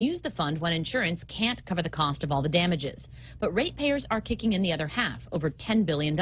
use the fund when insurance can't cover the cost of all the damages. But ratepayers are kicking in the other half, over $10 billion.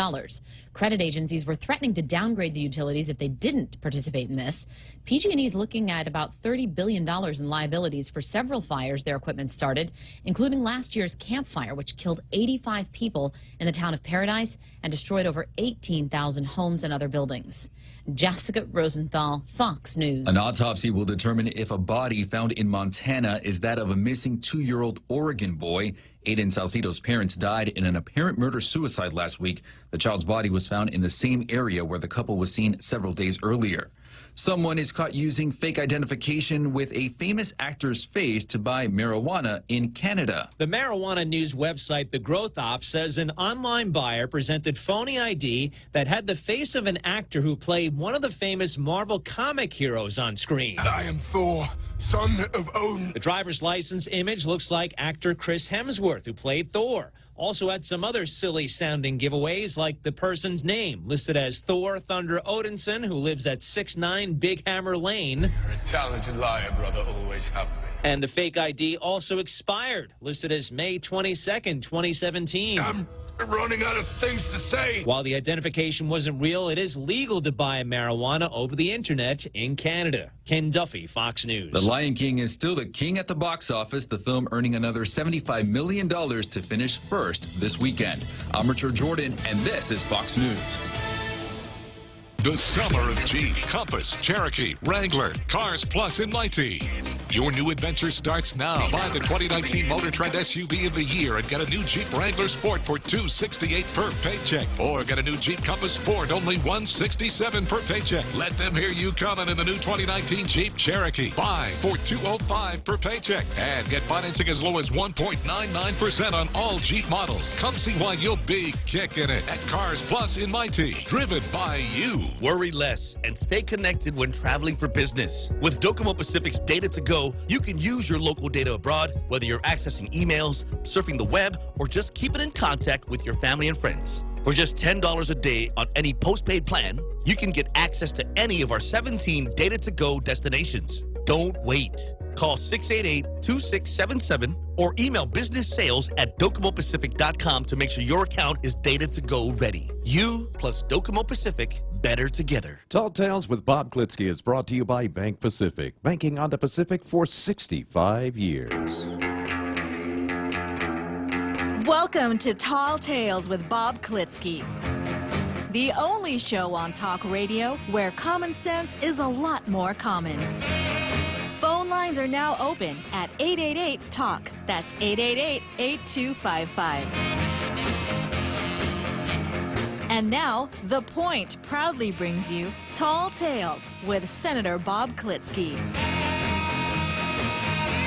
Credit agencies were threatening to downgrade the utilities if they didn't participate in this. PG&E is looking at about $30 billion in liabilities for several fires their equipment started, including last year's Camp Fire, which killed 85 people in the town of Paradise and destroyed over 18,000 homes and other buildings. Jessica Rosenthal, Fox News. An autopsy will determine if a body found in Montana is that of a missing 2-year-old Oregon boy. Aiden Salcido's parents died in an apparent murder-suicide last week. The child's body was found in the same area where the couple was seen several days earlier. Someone is caught using fake identification with a famous actor's face to buy marijuana in Canada. The marijuana news website The Growth Op says an online buyer presented phony ID that had the face of an actor who played one of the famous Marvel comic heroes on screen. I am Thor, son of Odin. The driver's license image looks like actor Chris Hemsworth, who played Thor. Also had some other silly-sounding giveaways, like the person's name, listed as Thor Thunder Odinson, who lives at 69 Big Hammer Lane. You're a talented liar, brother, always have been. And the fake ID also expired, listed as May 22nd, 2017. I'm running out of things to say. While the identification wasn't real, it is legal to buy marijuana over the internet in Canada. Ken Duffy, Fox News. The Lion King is still the king at the box office, the film earning another $75 million to finish first this weekend. I'm Richard Jordan, and this is Fox News. The summer of Jeep, Compass, Cherokee, Wrangler, Cars Plus in Mighty. Your new adventure starts now. Buy the 2019 Motor Trend SUV of the year and get a new Jeep Wrangler Sport for $268 per paycheck. Or get a new Jeep Compass Sport, only $167 per paycheck. Let them hear you coming in the new 2019 Jeep Cherokee. Buy for $205 per paycheck. And get financing as low as 1.99% on all Jeep models. Come see why you'll be kicking it at Cars Plus in Mighty. Driven by you. Worry less and stay connected when traveling for business. With Docomo Pacific's Data to Go, you can use your local data abroad, whether you're accessing emails, surfing the web, or just keeping in contact with your family and friends. For just $10 a day on any postpaid plan, you can get access to any of our 17 Data to Go destinations. Don't wait. Call 688-2677 or email businesssales@DocomoPacific.com to make sure your account is Data to Go ready. You plus Docomo Pacific, better together. Tall Tales with Bob Klitzkie is brought to you by Bank Pacific, banking on the Pacific for 65 years. Welcome to Tall Tales with Bob Klitzkie, the only show on talk radio where common sense is a lot more common. Phone lines are now open at 888-TALK. That's 888-8255. And now, The Point proudly brings you Tall Tales with Senator Bob Klitzkie.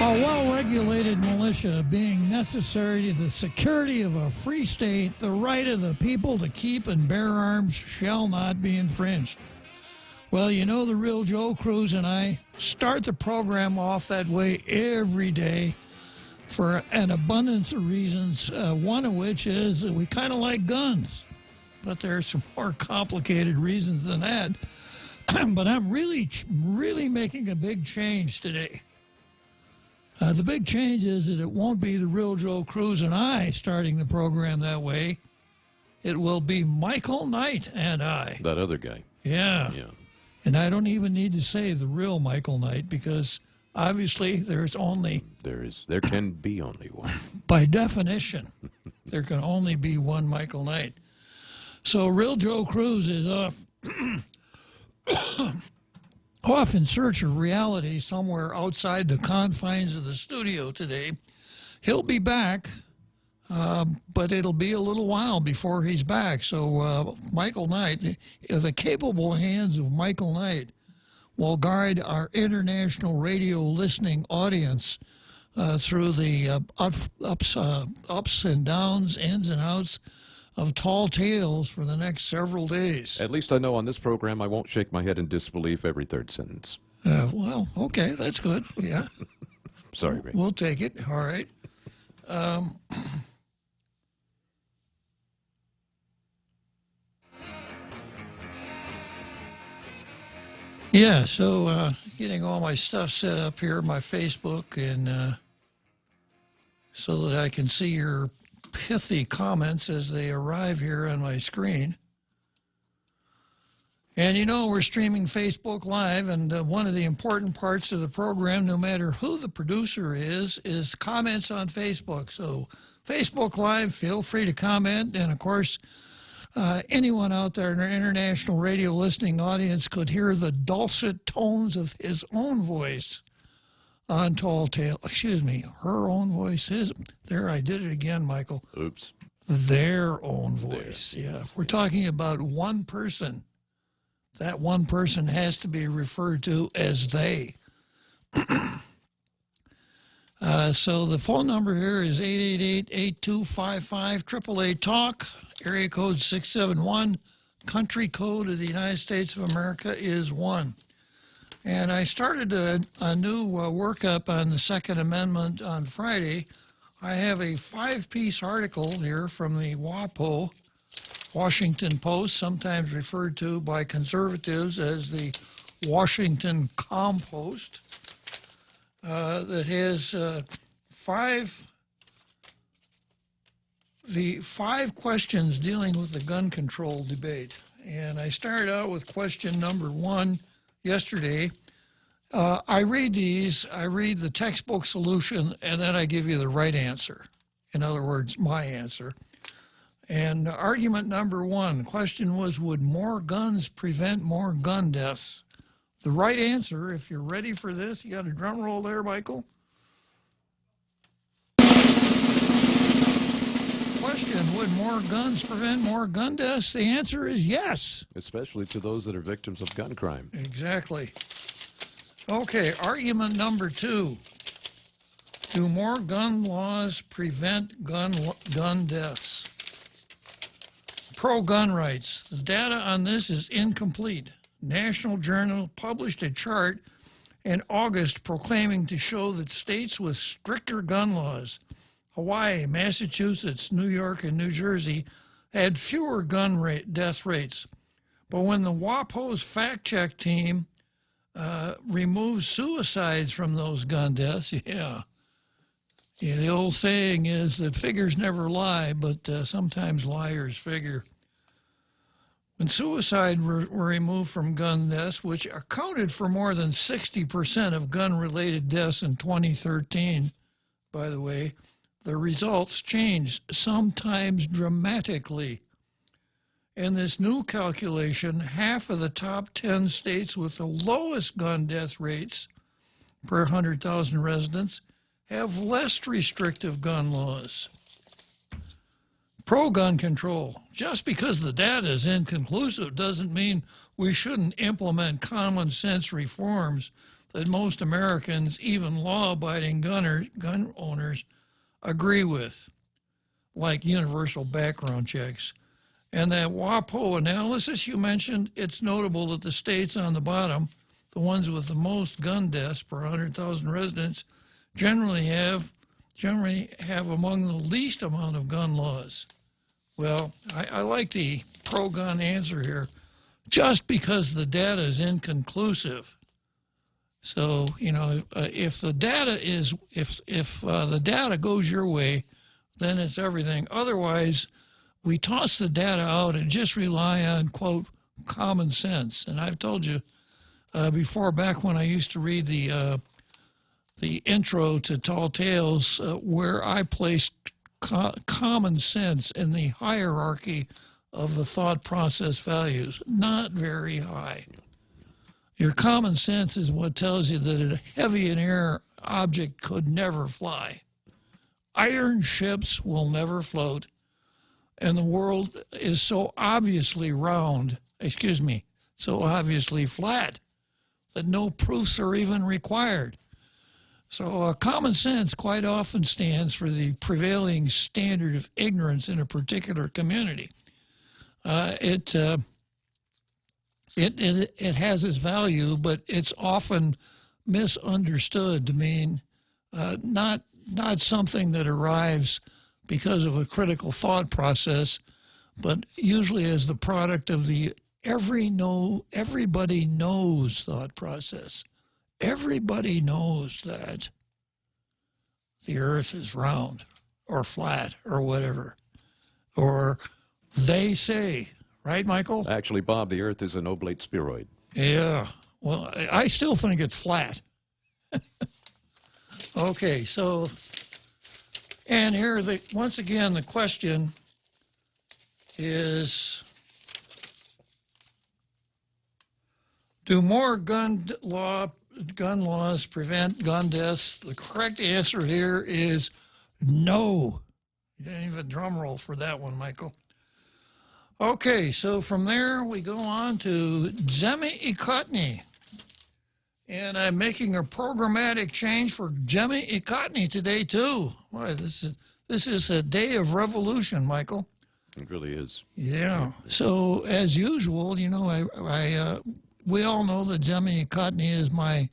A well-regulated militia being necessary to the security of a free state, the right of the people to keep and bear arms shall not be infringed. Well, you know, the real Joe Cruz and I start the program off that way every day for an abundance of reasons, one of which is that we kind of like guns. But there are some more complicated reasons than that. But I'm really making a big change today. The big change is that it won't be the real Joe Cruz and I starting the program that way. It will be Michael Knight and I. That other guy. Yeah. Yeah. And I don't even need to say the real Michael Knight because obviously there can be only one. By definition, there can only be one Michael Knight. So real Joe Cruz is off in search of reality somewhere outside the confines of the studio today. He'll be back, but it'll be a little while before he's back. So Michael Knight, the capable hands of Michael Knight will guide our international radio listening audience through the ups and downs, ins and outs of Tall Tales for the next several days. At least I know on this program I won't shake my head in disbelief every third sentence. Well, okay, that's good. Yeah. Sorry, Ray. We'll take it. All right. Yeah, so getting all my stuff set up here, my Facebook and so that I can see your pithy comments as they arrive here on my screen. And you know, we're streaming Facebook Live, and one of the important parts of the program, no matter who the producer is comments on Facebook. So Facebook Live, feel free to comment. And of course, anyone out there in our international radio listening audience could hear the dulcet tones of his own voice on Tall Tale. Excuse me, her own voice. There, I did it again, Michael. Oops. Their own voice. There. Yeah. We're talking about one person. That one person has to be referred to as they. So the phone number here is 888-8255, 888-TALK, area code 671, country code of the United States of America is 1. And I started a new workup on the Second Amendment on Friday. I have a 5-piece article here from the WAPO, Washington Post, sometimes referred to by conservatives as the Washington Compost, that has five questions dealing with the gun control debate. And I started out with question number 1 yesterday. I read these, I read the textbook solution, and then I give you the right answer. In other words, my answer. And argument number 1, question was, would more guns prevent more gun deaths? The right answer, if you're ready for this, you got a drum roll there, Michael? Question, would more guns prevent more gun deaths? The answer is yes. Especially to those that are victims of gun crime. Exactly. Okay, argument number 2. Do more gun laws prevent gun deaths? Pro-gun rights. The data on this is incomplete. National Journal published a chart in August proclaiming to show that states with stricter gun laws, Hawaii, Massachusetts, New York, and New Jersey, had fewer death rates. But when the WAPO's fact-check team removed suicides from those gun deaths, yeah, the old saying is that figures never lie, but sometimes liars figure. When suicide were removed from gun deaths, which accounted for more than 60% of gun-related deaths in 2013, by the way, the results changed, sometimes dramatically. In this new calculation, half of the top 10 states with the lowest gun death rates per 100,000 residents have less restrictive gun laws. Pro-gun control. Just because the data is inconclusive doesn't mean we shouldn't implement common sense reforms that most Americans, even law-abiding gun owners, agree with, like universal background checks. And that WAPO analysis you mentioned, it's notable that the states on the bottom, the ones with the most gun deaths per 100,000 residents, generally have among the least amount of gun laws. Well, I like the pro-gun answer here, just because the data is inconclusive. So, you know, if the data the data goes your way, then it's everything. Otherwise, we toss the data out and just rely on, quote, common sense. And I've told you before, back when I used to read the intro to Tall Tales, where I placed common sense in the hierarchy of the thought process values, not very high. Your common sense is what tells you that a heavy in air object could never fly. Iron ships will never float, and the world is so obviously so obviously flat that no proofs are even required. So common sense quite often stands for the prevailing standard of ignorance in a particular community. It has its value, but it's often misunderstood to mean not something that arrives because of a critical thought process, but usually as the product of the everybody knows thought process. Everybody knows that. the earth is round or flat or whatever. Or they say, right, Michael? Actually, Bob, the Earth is an oblate spheroid. Yeah. Well, I still think it's flat. Okay, so, and here, once again, the question is, do more gun laws prevent gun deaths? The correct answer here is no. You didn't even drum roll for that one, Michael. Okay, so from there we go on to Jemmy Ikotny. And I'm making a programmatic change for Jemmy Ikotny today, too. Boy, this is a day of revolution, Michael. It really is. Yeah. So, as usual, you know, we all know that Jemmy Ikotny is my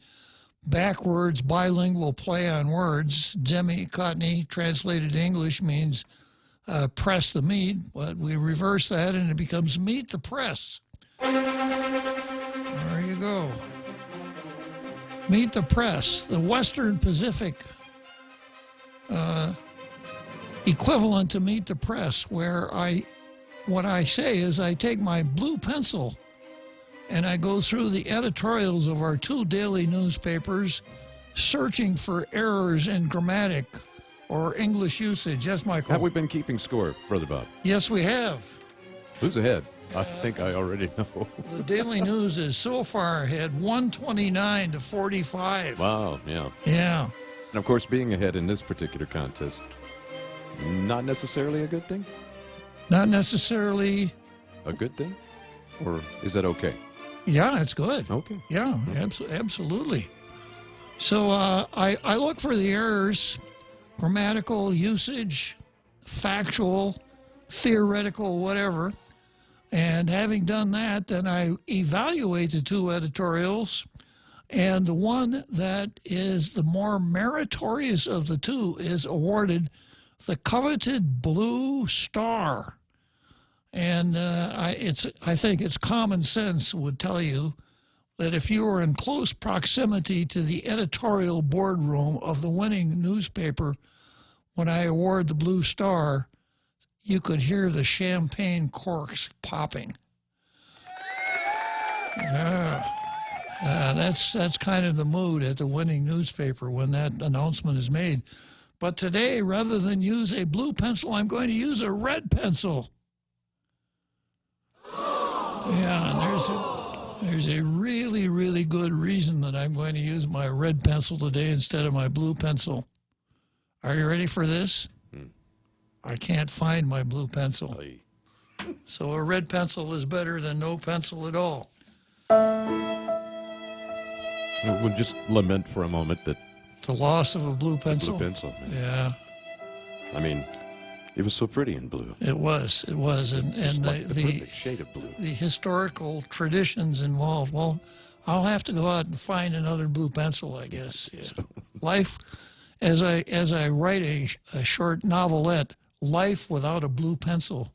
backwards bilingual play on words. Jemmy Ikotny, translated to English, means press the meat, but we reverse that and it becomes meet the press. There you go. Meet the Press, the Western Pacific equivalent to Meet the Press, where what I say is I take my blue pencil and I go through the editorials of our 2 daily newspapers, searching for errors in grammatic or English usage. Yes, Michael? Have we been keeping score, Brother Bob? Yes, we have. Who's ahead? I think I already know. The Daily News is so far ahead, 129 to 45. Wow, yeah. Yeah. And of course, being ahead in this particular contest, not necessarily a good thing? Not necessarily. A good thing? Or is that okay? Yeah, it's good. Okay. Yeah, absolutely. So I look for the errors, grammatical, usage, factual, theoretical, whatever. And having done that, then I evaluate the 2 editorials, and the one that is the more meritorious of the 2 is awarded the coveted Blue Star. And I think it's common sense would tell you that if you were in close proximity to the editorial boardroom of the winning newspaper when I award the Blue Star, you could hear the champagne corks popping. Yeah. That's kind of the mood at the winning newspaper when that announcement is made. But today, rather than use a blue pencil, I'm going to use a red pencil. Yeah, and there's a really, really good reason that I'm going to use my red pencil today instead of my blue pencil. Are you ready for this? I can't find my blue pencil. So a red pencil is better than no pencil at all. We'll just lament for a moment that The loss of a blue pencil. Blue pencil. Man. Yeah. I mean, it was so pretty in blue. It was, and Like the the perfect shade of blue. the historical traditions involved. Well, I'll have to go out and find another blue pencil, I guess. Yeah. Life, as I write a short novelette, life without a blue pencil.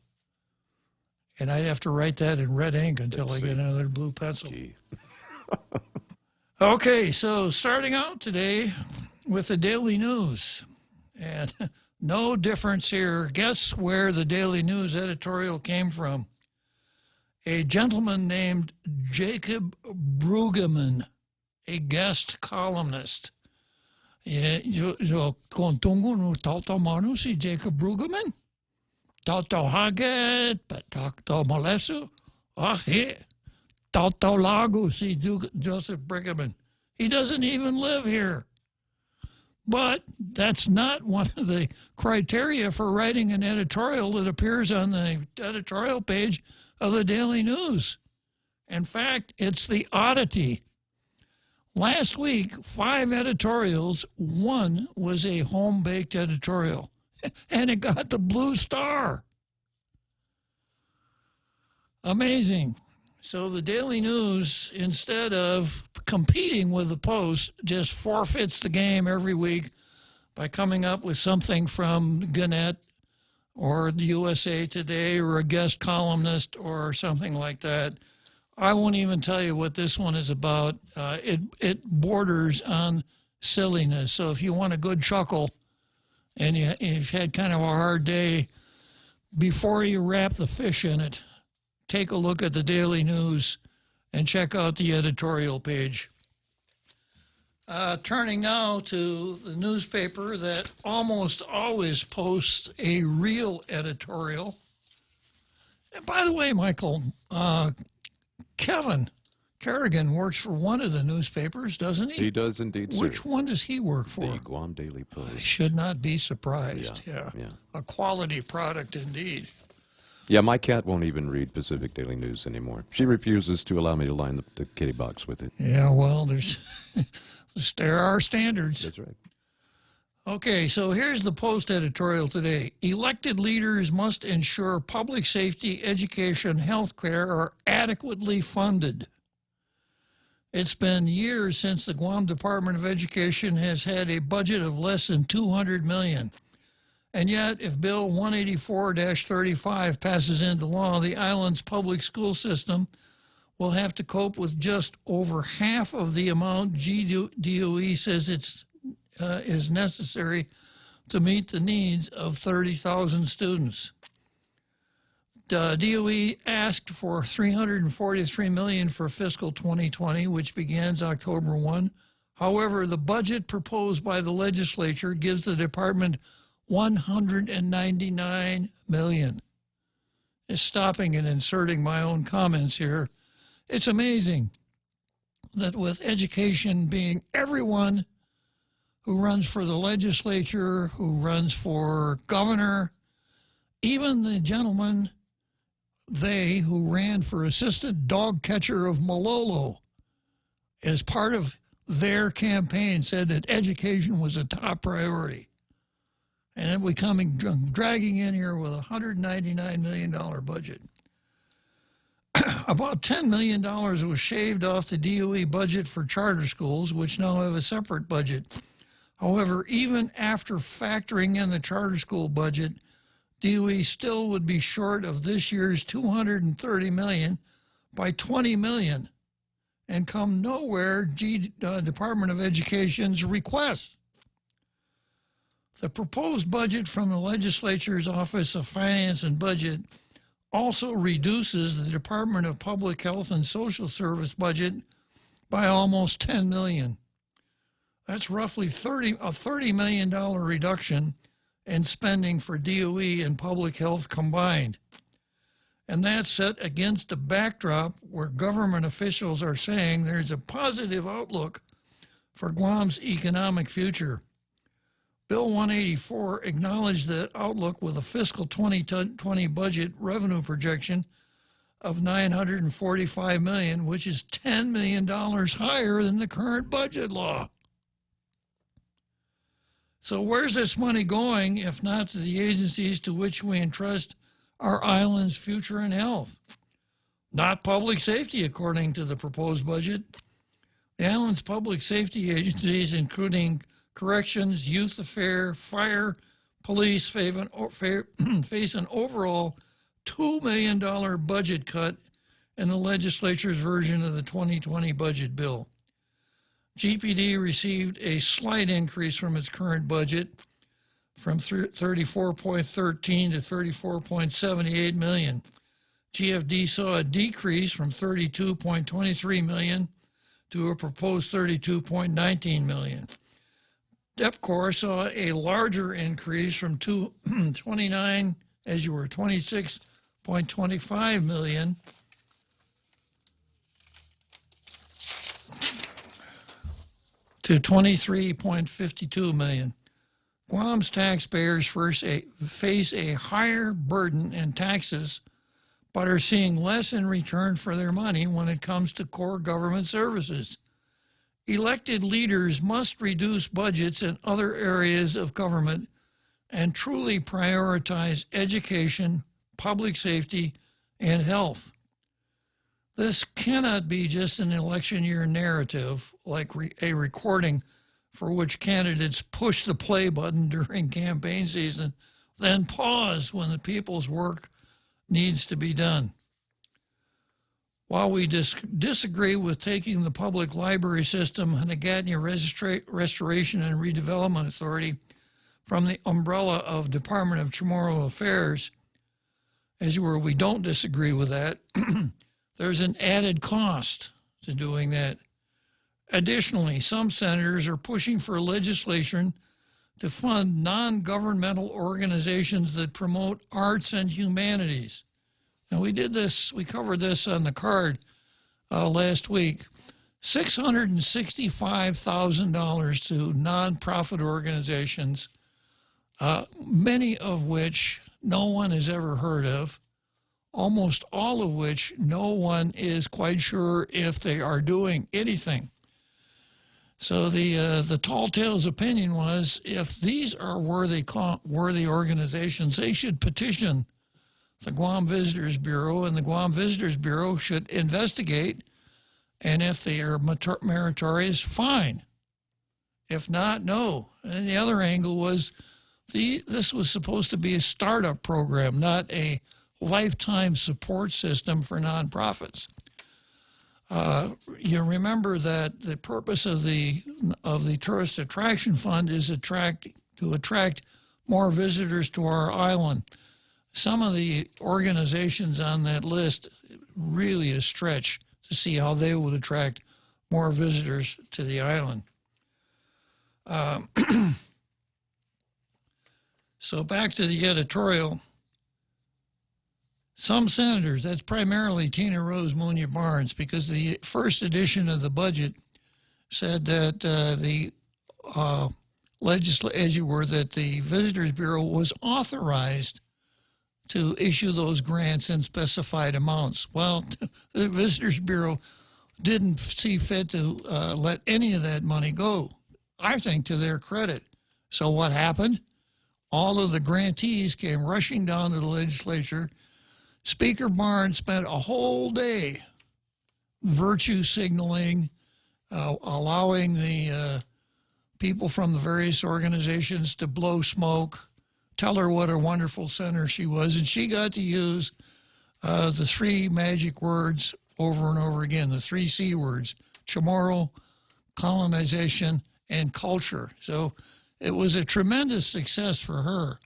And I'd have to write that in red ink until I get another blue pencil. Okay, so starting out today with the Daily News. And no difference here. Guess where the Daily News editorial came from? A gentleman named Jacob Brueggemann, a guest columnist. Kontungo no tauto manu si Jacob Brueggemann? Tauto haget, but tauto malesu? Ah, he. Tauto lago si Joseph Brueggemann. He doesn't even live here. But that's not one of the criteria for writing an editorial that appears on the editorial page of the Daily News. In fact, it's the oddity. Last week, 5 editorials, 1 was a home-baked editorial, and it got the Blue Star. Amazing. So the Daily News, instead of competing with the Post, just forfeits the game every week by coming up with something from Gannett or the USA Today or a guest columnist or something like that. I won't even tell you what this one is about. It borders on silliness. So if you want a good chuckle, and you've had kind of a hard day, before you wrap the fish in it, take a look at the Daily News and check out the editorial page. Turning now to the newspaper that almost always posts a real editorial. And by the way, Michael, Kevin Kerrigan works for one of the newspapers, doesn't he? He does indeed, sir. Which one does he work for? The Guam Daily Post. I should not be surprised. Yeah. A quality product indeed. Yeah, my cat won't even read Pacific Daily News anymore. She refuses to allow me to line the kitty box with it. Yeah, well, there are standards. That's right. Okay, so here's the Post editorial today. Elected leaders must ensure public safety, education, health care are adequately funded. It's been years since the Guam Department of Education has had a budget of less than $200 million. And yet, if Bill 184-35 passes into law, the island's public school system will have to cope with just over half of the amount DOE says is necessary to meet the needs of 30,000 students. DOE asked for $343 million for fiscal 2020, which begins October 1. However, the budget proposed by the legislature gives the department $199 million. Just stopping and inserting my own comments here. It's amazing that with education being everyone who runs for the legislature, who runs for governor, even the gentleman, who ran for assistant dog catcher of Malolo, as part of their campaign, said that education was a top priority. And then we dragging in here with a $199 million budget. About $10 million was shaved off the DOE budget for charter schools, which now have a separate budget. However, even after factoring in the charter school budget, DOE still would be short of this year's $230 million by $20 million and come nowhere Department of Education's request. The proposed budget from the legislature's Office of Finance and Budget also reduces the Department of Public Health and Social Service budget by almost $10 million. That's roughly a $30 million reduction in spending for DOE and public health combined. And that's set against a backdrop where government officials are saying there's a positive outlook for Guam's economic future. Bill 184 acknowledged that outlook with a fiscal 2020 budget revenue projection of $945 million, which is $10 million higher than the current budget law. So where's this money going, if not to the agencies to which we entrust our island's future and health? Not public safety, according to the proposed budget. The island's public safety agencies, including corrections, youth affairs, fire, police, face an overall $2 million budget cut in the legislature's version of the 2020 budget bill. GPD received a slight increase from its current budget from $34.13 to $34.78 million. GFD saw a decrease from $32.23 million to a proposed $32.19 million. DEPCOR saw a larger increase from $26.25 million to $23.52 million. Guam's taxpayers face a higher burden in taxes, but are seeing less in return for their money when it comes to core government services. Elected leaders must reduce budgets in other areas of government and truly prioritize education, public safety, and health. This cannot be just an election year narrative like a recording for which candidates push the play button during campaign season, then pause when the people's work needs to be done. While we disagree with taking the public library system and the Gatineau Restoration and Redevelopment Authority from the umbrella of Department of Chamorro Affairs, as where we don't disagree with that, there's an added cost to doing that. Additionally, some senators are pushing for legislation to fund non-governmental organizations that promote arts and humanities. Now, we covered this on the card last week. $665,000 to nonprofit organizations, many of which no one has ever heard of, almost all of which no one is quite sure if they are doing anything. So the Tall Tales opinion was, if these are worthy organizations, they should petition the Guam Visitors Bureau, and the Guam Visitors Bureau should investigate, and if they are meritorious, fine. If not, no. And the other angle was this was supposed to be a startup program, not a lifetime support system for nonprofits. You remember that the purpose of the Tourist Attraction Fund is to attract more visitors to our island. Some of the organizations on that list really a stretch to see how they would attract more visitors to the island. So back to the editorial. Some senators, that's primarily Tina Rose Munya Barnes, because the first edition of the budget said that the Visitors Bureau was authorized to issue those grants in specified amounts. Well, the Visitors Bureau didn't see fit to let any of that money go, I think, to their credit. So what happened? All of the grantees came rushing down to the legislature. Speaker Barnes spent a whole day virtue signaling, allowing the people from the various organizations to blow smoke, tell her what a wonderful senator she was, and she got to use the three magic words over and over again, the three C words: Chamorro, colonization, and culture. So it was a tremendous success for her,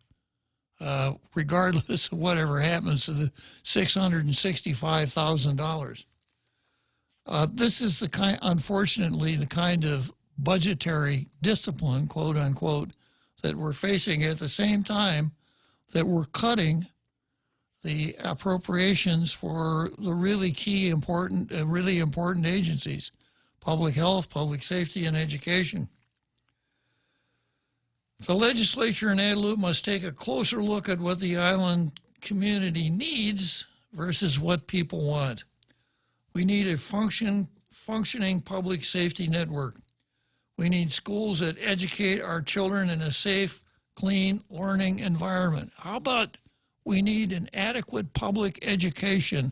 regardless of whatever happens to the $665,000. This is unfortunately, the kind of budgetary discipline, quote unquote, that we're facing at the same time that we're cutting the appropriations for the really important agencies: public health, public safety, and education. The legislature in Adelut must take a closer look at what the island community needs versus what people want. We need a functioning public safety network. We need schools that educate our children in a safe, clean learning environment. How about we need an adequate public education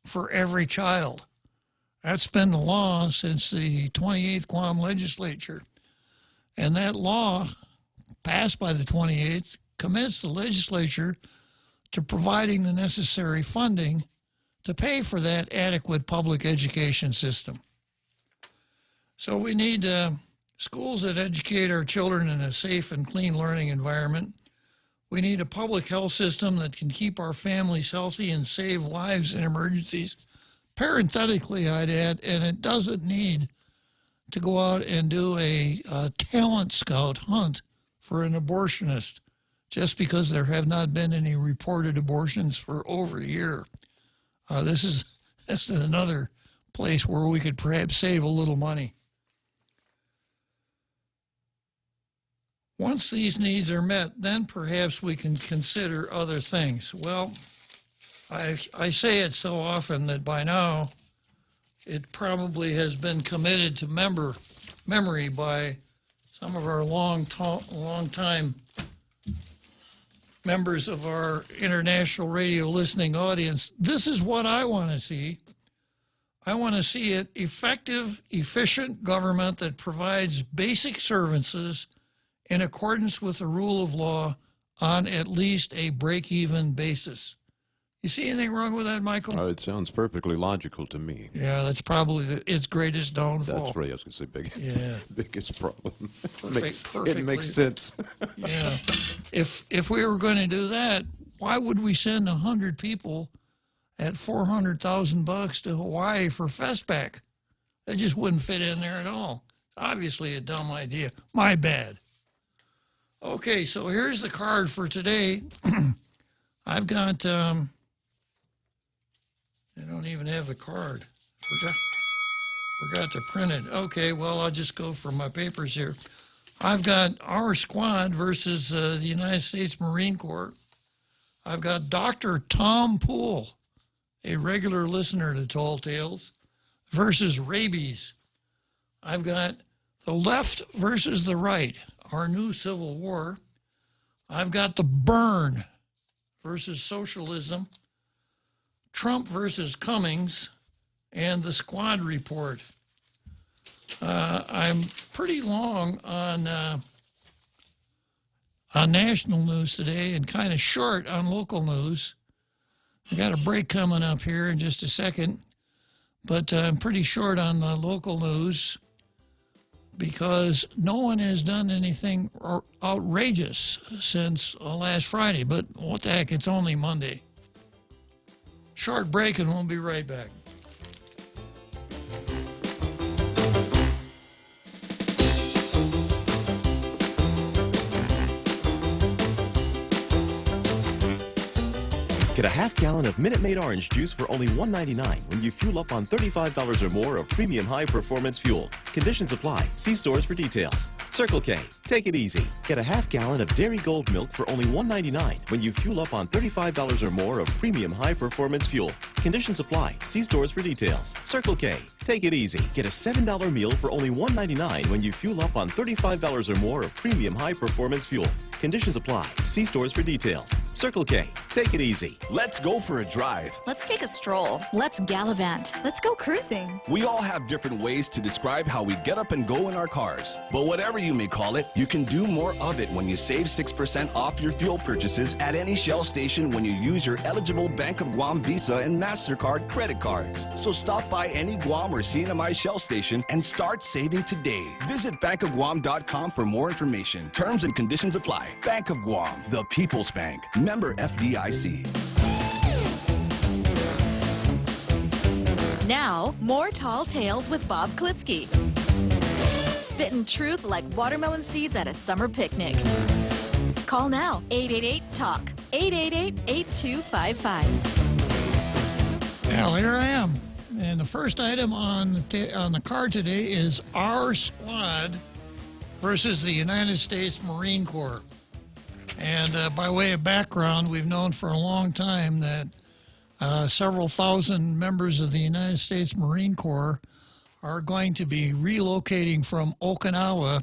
for every child? That's been the law since the 28th Guam legislature. And that law, passed by the 28th, commits the legislature to providing the necessary funding to pay for that adequate public education system. So we need schools that educate our children in a safe and clean learning environment. We need a public health system that can keep our families healthy and save lives in emergencies. Parenthetically, I'd add, and it doesn't need to go out and do a talent scout hunt for an abortionist just because there have not been any reported abortions for over a year. That's another place where we could perhaps save a little money. Once these needs are met, then perhaps we can consider other things. Well, I say it so often that by now it probably has been committed to memory by some of our long-time members of our international radio listening audience. This is what I want to see. I want to see an effective, efficient government that provides basic services in accordance with the rule of law on at least a break-even basis. You see anything wrong with that, Michael? It sounds perfectly logical to me. Yeah, that's probably its greatest downfall. That's right. I was going to say Yeah. biggest problem. Perfectly. It makes sense. Yeah. If we were going to do that, why would we send 100 people at $400,000 to Hawaii for Festback? That just wouldn't fit in there at all. Obviously a dumb idea. My bad. Okay, so here's the card for today. I've got, I don't even have the card. Forgot to print it. Okay, well, I'll just go for my papers here. I've got our squad versus the United States Marine Corps. I've got Dr. Tom Poole, a regular listener to Tall Tales, versus rabies. I've got the left versus the right, our new Civil War. I've got the burn versus socialism, Trump versus Cummings, and the squad report. I'm pretty long on national news today and kind of short on local news. I got a break coming up here in just a second, but I'm pretty short on the local news because no one has done anything outrageous since last Friday. But what the heck, it's only Monday. Short break and we'll be right back. Get a half-gallon of Minute Maid orange juice for only $1.99 when you fuel up on $35 or more of premium high-performance fuel. Conditions apply. See stores for details. Circle K. Take it easy. Get a half-gallon of Dairy Gold milk for only $1.99 when you fuel up on $35 or more of premium high-performance fuel. Conditions apply. See stores for details. Circle K. Take it easy. Get a $7 meal for only $1.99 when you fuel up on $35 or more of premium high-performance fuel. Conditions apply. See stores for details. Circle K. Take it easy. Let's go for a drive. Let's take a stroll. Let's gallivant. Let's go cruising. We all have different ways to describe how we get up and go in our cars. But whatever you may call it, you can do more of it when you save 6% off your fuel purchases at any Shell station when you use your eligible Bank of Guam Visa and MasterCard credit cards. So stop by any Guam or CNMI Shell station and start saving today. Visit bankofguam.com for more information. Terms and conditions apply. Bank of Guam, the People's Bank. Member FDIC. Now, more Tall Tales with Bob Klitzkie. Spitting truth like watermelon seeds at a summer picnic. Call now, 888-TALK, 888-8255. Well, here I am. And the first item on the card today is our squad versus the United States Marine Corps. And by way of background, we've known for a long time that several thousand members of the United States Marine Corps are going to be relocating from Okinawa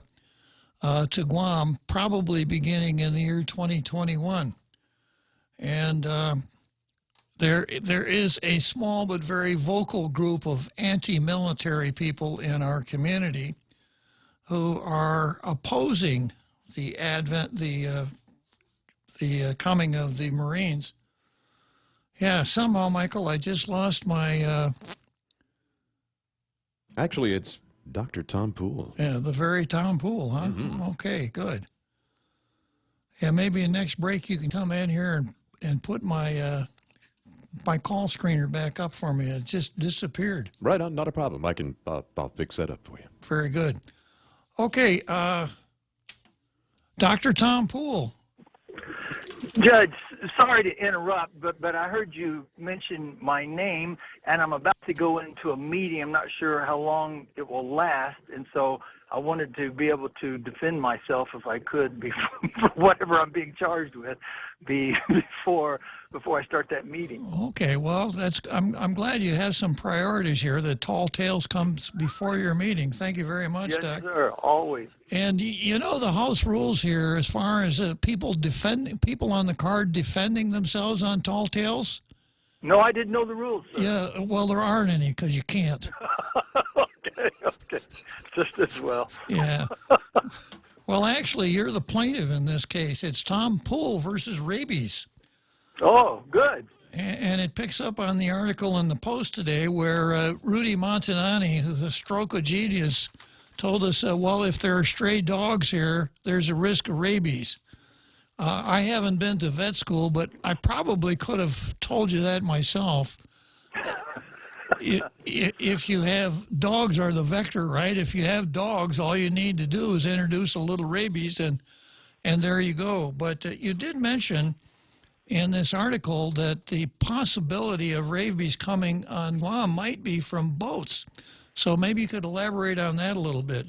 to Guam, probably beginning in the year 2021. And there is a small but very vocal group of anti-military people in our community who are opposing the coming of the Marines. Yeah, somehow, Michael, I just lost my... Actually, it's Dr. Tom Poole. Yeah, the very Tom Poole, huh? Mm-hmm. Okay, good. Yeah, maybe in next break you can come in here and put my my call screener back up for me. It just disappeared. Right on, not a problem. I'll fix that up for you. Very good. Okay, Dr. Tom Poole. Judge, sorry to interrupt, but I heard you mention my name, and I'm about to go into a meeting. I'm not sure how long it will last, and so I wanted to be able to defend myself if I could for whatever I'm being charged with before I start that meeting. Okay, well, I'm glad you have some priorities here. The Tall Tales comes before your meeting. Thank you very much, yes, Doc. Yes, sir, always. And you know the House rules here as far as people on the card defending themselves on Tall Tales? No, I didn't know the rules, sir. Yeah, well, there aren't any because you can't. Okay. Just as well. Yeah. Well, actually, you're the plaintiff in this case. It's Tom Poole versus rabies. Oh, good. And it picks up on the article in the Post today where Rudy Montanani, who's a stroke of genius, told us, well, if there are stray dogs here, there's a risk of rabies. I haven't been to vet school, but I probably could have told you that myself. If you have dogs are the vector, right? If you have dogs, all you need to do is introduce a little rabies, and there you go. But you did mention in this article that the possibility of rabies coming on Guam might be from boats. So maybe you could elaborate on that a little bit.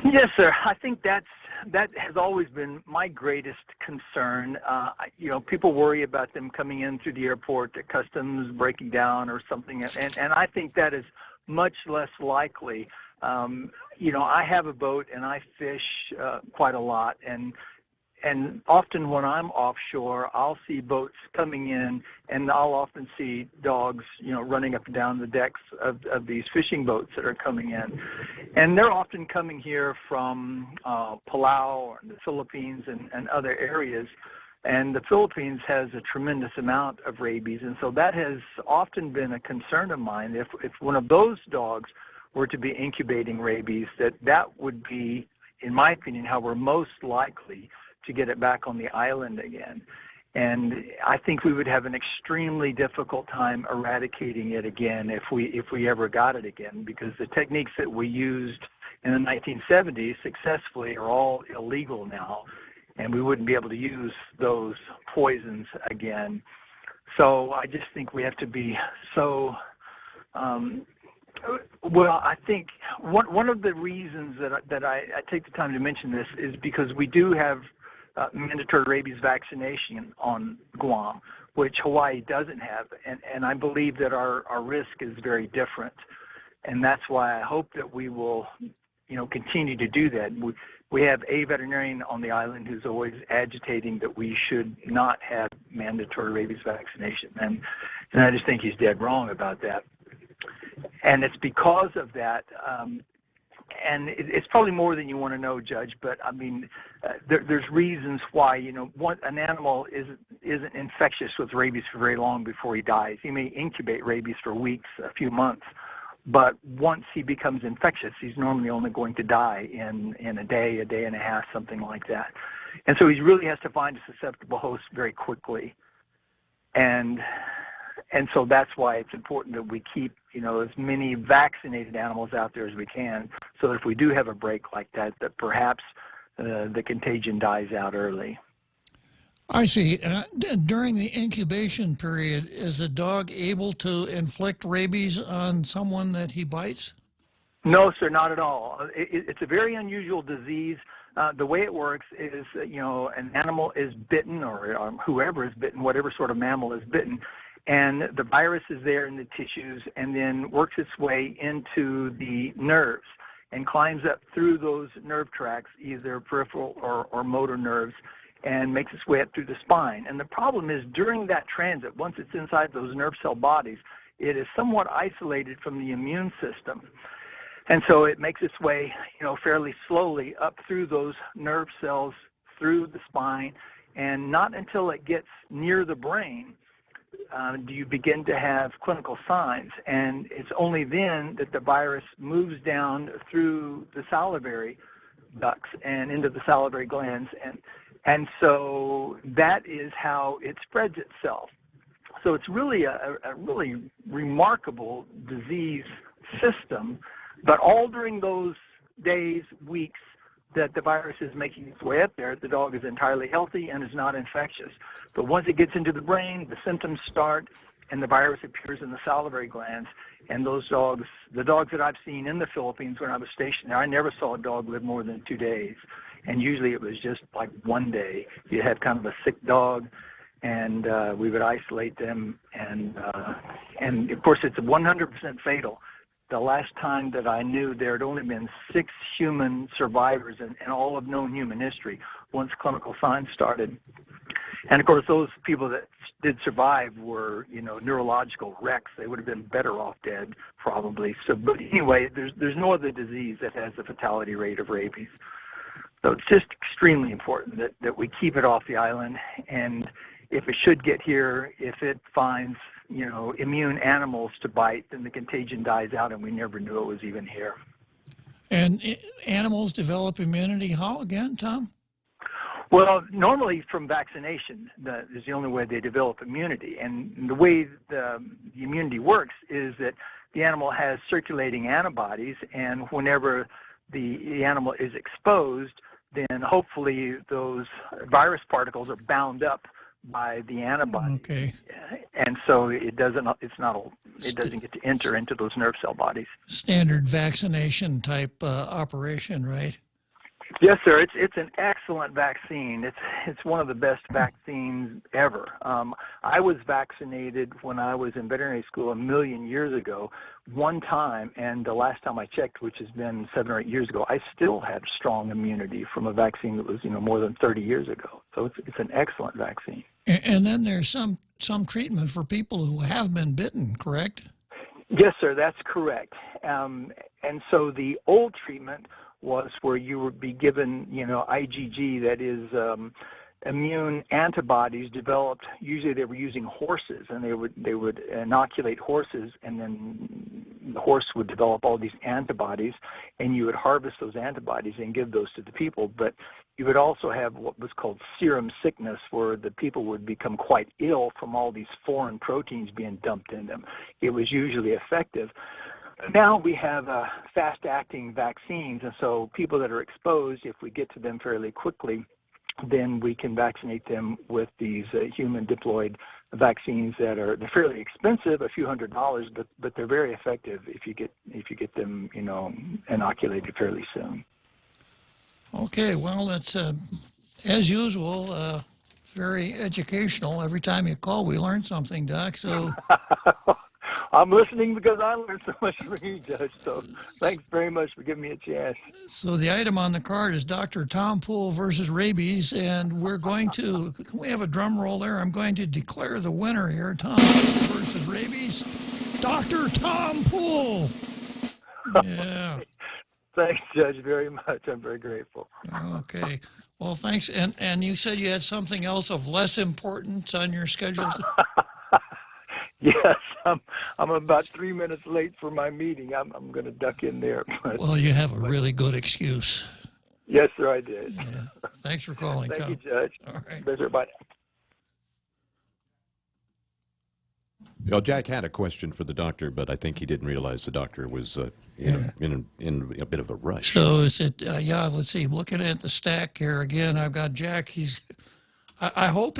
Yes, sir. I think that has always been my greatest concern. People worry about them coming in through the airport, the customs breaking down or something, and I think that is much less likely. I have a boat and I fish quite a lot, and often when I'm offshore, I'll see boats coming in, and I'll often see dogs, running up and down the decks of these fishing boats that are coming in. And they're often coming here from Palau or the Philippines and other areas. And the Philippines has a tremendous amount of rabies, and so that has often been a concern of mine. If one of those dogs were to be incubating rabies, that would be, in my opinion, how we're most likely to get it back on the island again. And I think we would have an extremely difficult time eradicating it again if we ever got it again, because the techniques that we used in the 1970s successfully are all illegal now, and we wouldn't be able to use those poisons again. So I just think we have to be so I think one of the reasons that I take the time to mention this is because we do have mandatory rabies vaccination on Guam, which Hawaii doesn't have, and I believe that our risk is very different, and that's why I hope that we will, continue to do that. We have a veterinarian on the island who's always agitating that we should not have mandatory rabies vaccination, and I just think he's dead wrong about that. And it's because of that, and it's probably more than you want to know, Judge, but I mean, there's reasons why, an animal isn't infectious with rabies for very long before he dies. He may incubate rabies for weeks, a few months, but once he becomes infectious, he's normally only going to die in a day and a half, something like that. And so he really has to find a susceptible host very quickly. And so that's why it's important that we keep, as many vaccinated animals out there as we can, so that if we do have a break like that, that perhaps the contagion dies out early. I see. During the incubation period, is a dog able to inflict rabies on someone that he bites? No, sir, not at all. It's a very unusual disease. The way it works is, an animal is bitten, or whoever is bitten, whatever sort of mammal is bitten, and the virus is there in the tissues and then works its way into the nerves and climbs up through those nerve tracts, either peripheral or motor nerves, and makes its way up through the spine. And the problem is during that transit, once it's inside those nerve cell bodies, it is somewhat isolated from the immune system. And so it makes its way, fairly slowly up through those nerve cells, through the spine, and not until it gets near the brain do you begin to have clinical signs. And it's only then that the virus moves down through the salivary ducts and into the salivary glands. And so that is how it spreads itself. So it's really a really remarkable disease system. But all during those days, weeks, that the virus is making its way up there, the dog is entirely healthy and is not infectious. But once it gets into the brain, the symptoms start, and the virus appears in the salivary glands. And those dogs, the dogs that I've seen in the Philippines when I was stationed there, I never saw a dog live more than 2 days. And usually it was just like one day. You had kind of a sick dog, and we would isolate them. And of course, it's 100% fatal. The last time that I knew, there had only been 6 human survivors in all of known human history once clinical signs started. And of course, those people that did survive were, neurological wrecks. They would have been better off dead, probably. So, but anyway, there's no other disease that has the fatality rate of rabies. So it's just extremely important that we keep it off the island. And if it should get here, if it finds, immune animals to bite, then the contagion dies out and we never knew it was even here. And animals develop immunity how again, Tom? Well, normally from vaccination is the only way they develop immunity. And the way the immunity works is that the animal has circulating antibodies, and whenever the animal is exposed, then hopefully those virus particles are bound up by the antibody. Okay. And so it doesn't get to enter into those nerve cell bodies. Standard vaccination type operation, right? Yes, sir. It's an excellent vaccine. It's one of the best vaccines ever. I was vaccinated when I was in veterinary school 1,000,000 years ago, one time, and the last time I checked, which has been 7 or 8 years ago, I still had strong immunity from a vaccine that was more than 30 years ago. So it's an excellent vaccine. And then there's some treatment for people who have been bitten, correct? Yes, sir. That's correct. And so the old treatment was where you would be given, IgG, that is immune antibodies developed. Usually they were using horses, and they would inoculate horses, and then the horse would develop all these antibodies, and you would harvest those antibodies and give those to the people. But you would also have what was called serum sickness, where the people would become quite ill from all these foreign proteins being dumped in them. It was usually effective. Now we have fast-acting vaccines, and so people that are exposed, if we get to them fairly quickly, then we can vaccinate them with these human-deployed vaccines they're fairly expensive, a few $100s, but they're very effective if you get them, inoculated fairly soon. Okay, well, that's as usual, very educational. Every time you call, we learn something, Doc. So. I'm listening because I learned so much from you, Judge. So thanks very much for giving me a chance. So the item on the card is Dr. Tom Pool versus rabies, and we're going to, can we have a drum roll there? I'm going to declare the winner here. Tom versus rabies, Dr. Tom Pool. Yeah. Thanks, Judge, very much. I'm very grateful. Okay. Well, thanks. And you said you had something else of less importance on your schedule? Yes, I'm about 3 minutes late for my meeting. I'm going to duck in there. Well, you have a really good excuse. Yes, sir, I did. Yeah. Thanks for calling, Thank Tom. you, Judge. All right. Yes, sir, bye. Jack had a question for the doctor, but I think he didn't realize the doctor was in a bit of a rush. So is it, let's see, looking at the stack here again, I've got Jack. I hope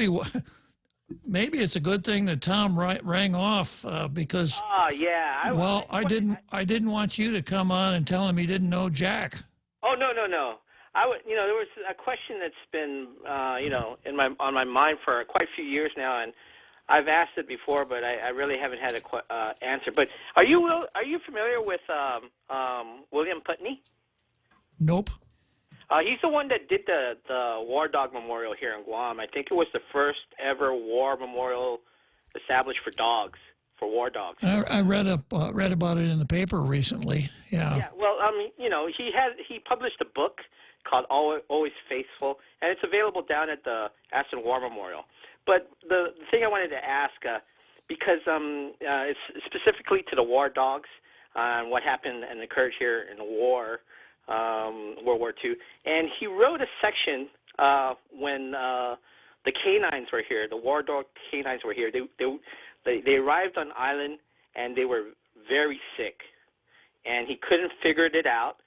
maybe it's a good thing that Tom rang off because. Oh yeah. I didn't want you to come on and tell him he didn't know Jack. Oh no. There was a question that's been on my mind for quite a few years now, and I've asked it before, but I really haven't had an answer. But are you familiar with William Putney? Nope. He's the one that did the War Dog Memorial here in Guam. I think it was the first ever war memorial established for dogs, for war dogs. I read about it in the paper recently. Yeah. Yeah. Well, he published a book called Always Faithful, and it's available down at the Aston War Memorial. But the thing I wanted to ask, because it's specifically to the war dogs and what happened and occurred here in the war. World War II, and he wrote a section when the canines were here. The war dog canines were here. They arrived on island and they were very sick, and he couldn't figure it out.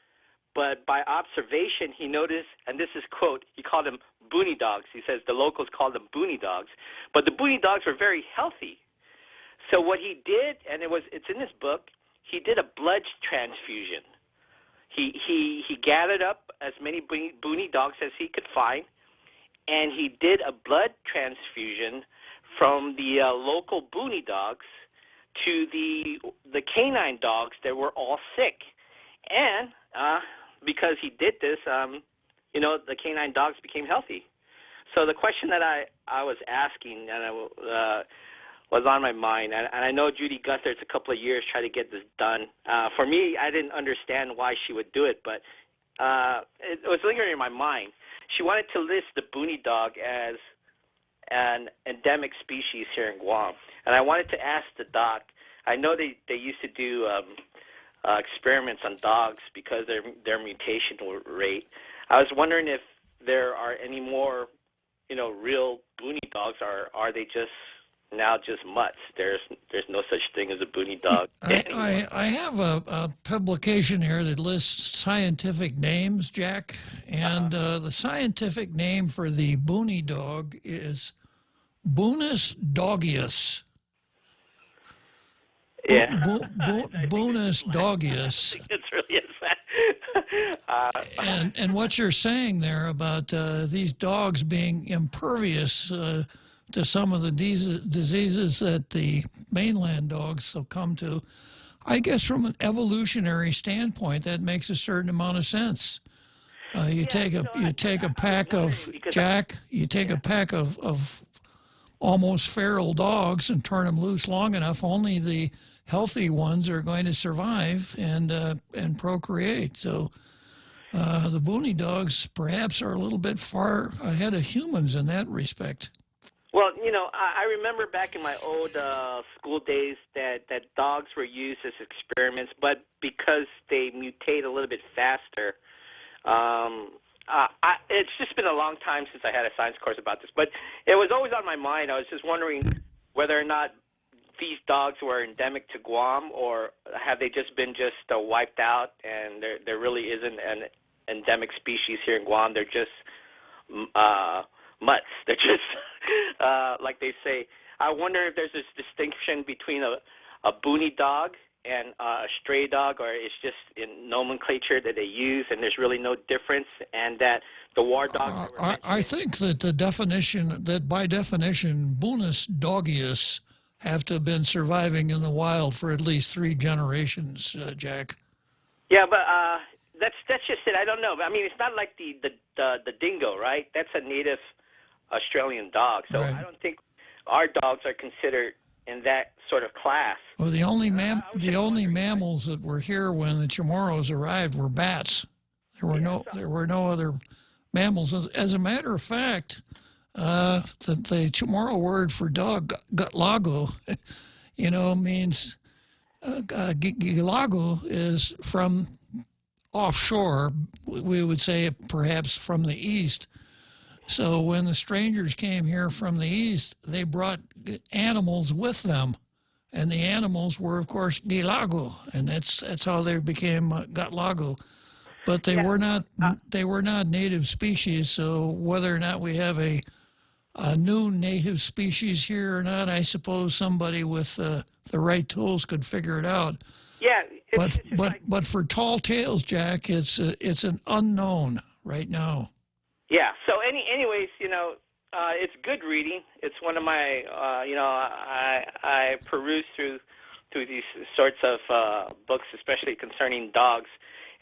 But by observation, he noticed, and this is quote, he called them boonie dogs. He says the locals called them boonie dogs, but the boonie dogs were very healthy. So what he did, and it's in his book, he did a blood transfusion. He gathered up as many boonie dogs as he could find, and he did a blood transfusion from the local boonie dogs to the canine dogs that were all sick. And because he did this, the canine dogs became healthy. So the question that I was asking, and was on my mind, and I know Judy Guther's a couple of years tried to get this done. For me, I didn't understand why she would do it, but it was lingering in my mind. She wanted to list the boonie dog as an endemic species here in Guam. And I wanted to ask the doc, I know they used to do experiments on dogs because their mutation rate. I was wondering if there are any more, real boonie dogs, or are they just now just mutts? There's no such thing as a boonie dog. I have a publication here that lists scientific names, Jack, and the scientific name for the boonie dog is Bunus dogius. Yeah. Bunus dogius. It's really And what you're saying there about these dogs being impervious to some of the diseases that the mainland dogs succumb to, I guess from an evolutionary standpoint, that makes a certain amount of sense. You take a pack of almost feral dogs and turn them loose long enough, only the healthy ones are going to survive and procreate. So the boonie dogs perhaps are a little bit far ahead of humans in that respect. Well, I remember back in my old school days that dogs were used as experiments, but because they mutate a little bit faster, it's just been a long time since I had a science course about this, but it was always on my mind. I was just wondering whether or not these dogs were endemic to Guam, or have they just been wiped out, and there really isn't an endemic species here in Guam. They're just mutts. They're just like they say. I wonder if there's this distinction between a boonie dog and a stray dog, or it's just in nomenclature that they use, and there's really no difference, and that the war dogs. I think that by definition, Bunus dogius have to have been surviving in the wild for at least 3 generations, Jack. Yeah, but that's just it. I don't know. I mean, it's not like the dingo, right? That's a native Australian dog, so right. I don't think our dogs are considered in that sort of class. Well, the only mammals that were here when the Chamorros arrived were bats. There were no other mammals. As a matter of fact, the Chamorro word for dog, gutlago, means gilago is from offshore. We would say perhaps from the east. So when the strangers came here from the east, they brought animals with them, and the animals were, of course, gilago, and that's how they became gutlago. But they were not native species. So whether or not we have a new native species here or not, I suppose somebody with the right tools could figure it out. Yeah. But for tall tales, Jack, it's an unknown right now. Yeah. So anyways, it's good reading. It's one of my, I peruse through these sorts of books, especially concerning dogs.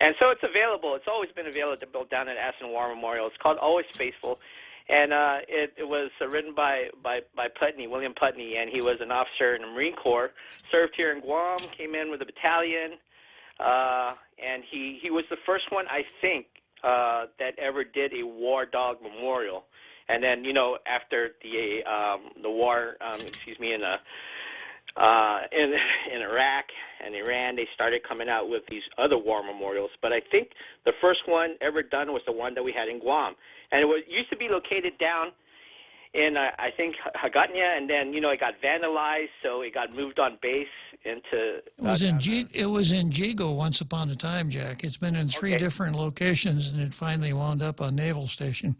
And so it's available. It's always been available down at Aston War Memorial. It's called Always Faithful. And it was written by Putney, William Putney, and he was an officer in the Marine Corps, served here in Guam, came in with a battalion, and he was the first one, I think, that ever did a war dog memorial. And then, after the war, in Iraq and Iran, they started coming out with these other war memorials. But I think the first one ever done was the one that we had in Guam. And it used to be located down in, I think, Hagatnya, and then, it got vandalized, so it got moved on base into... It was in Jigo once upon a time, Jack. It's been in 3 different locations, and it finally wound up on Naval Station.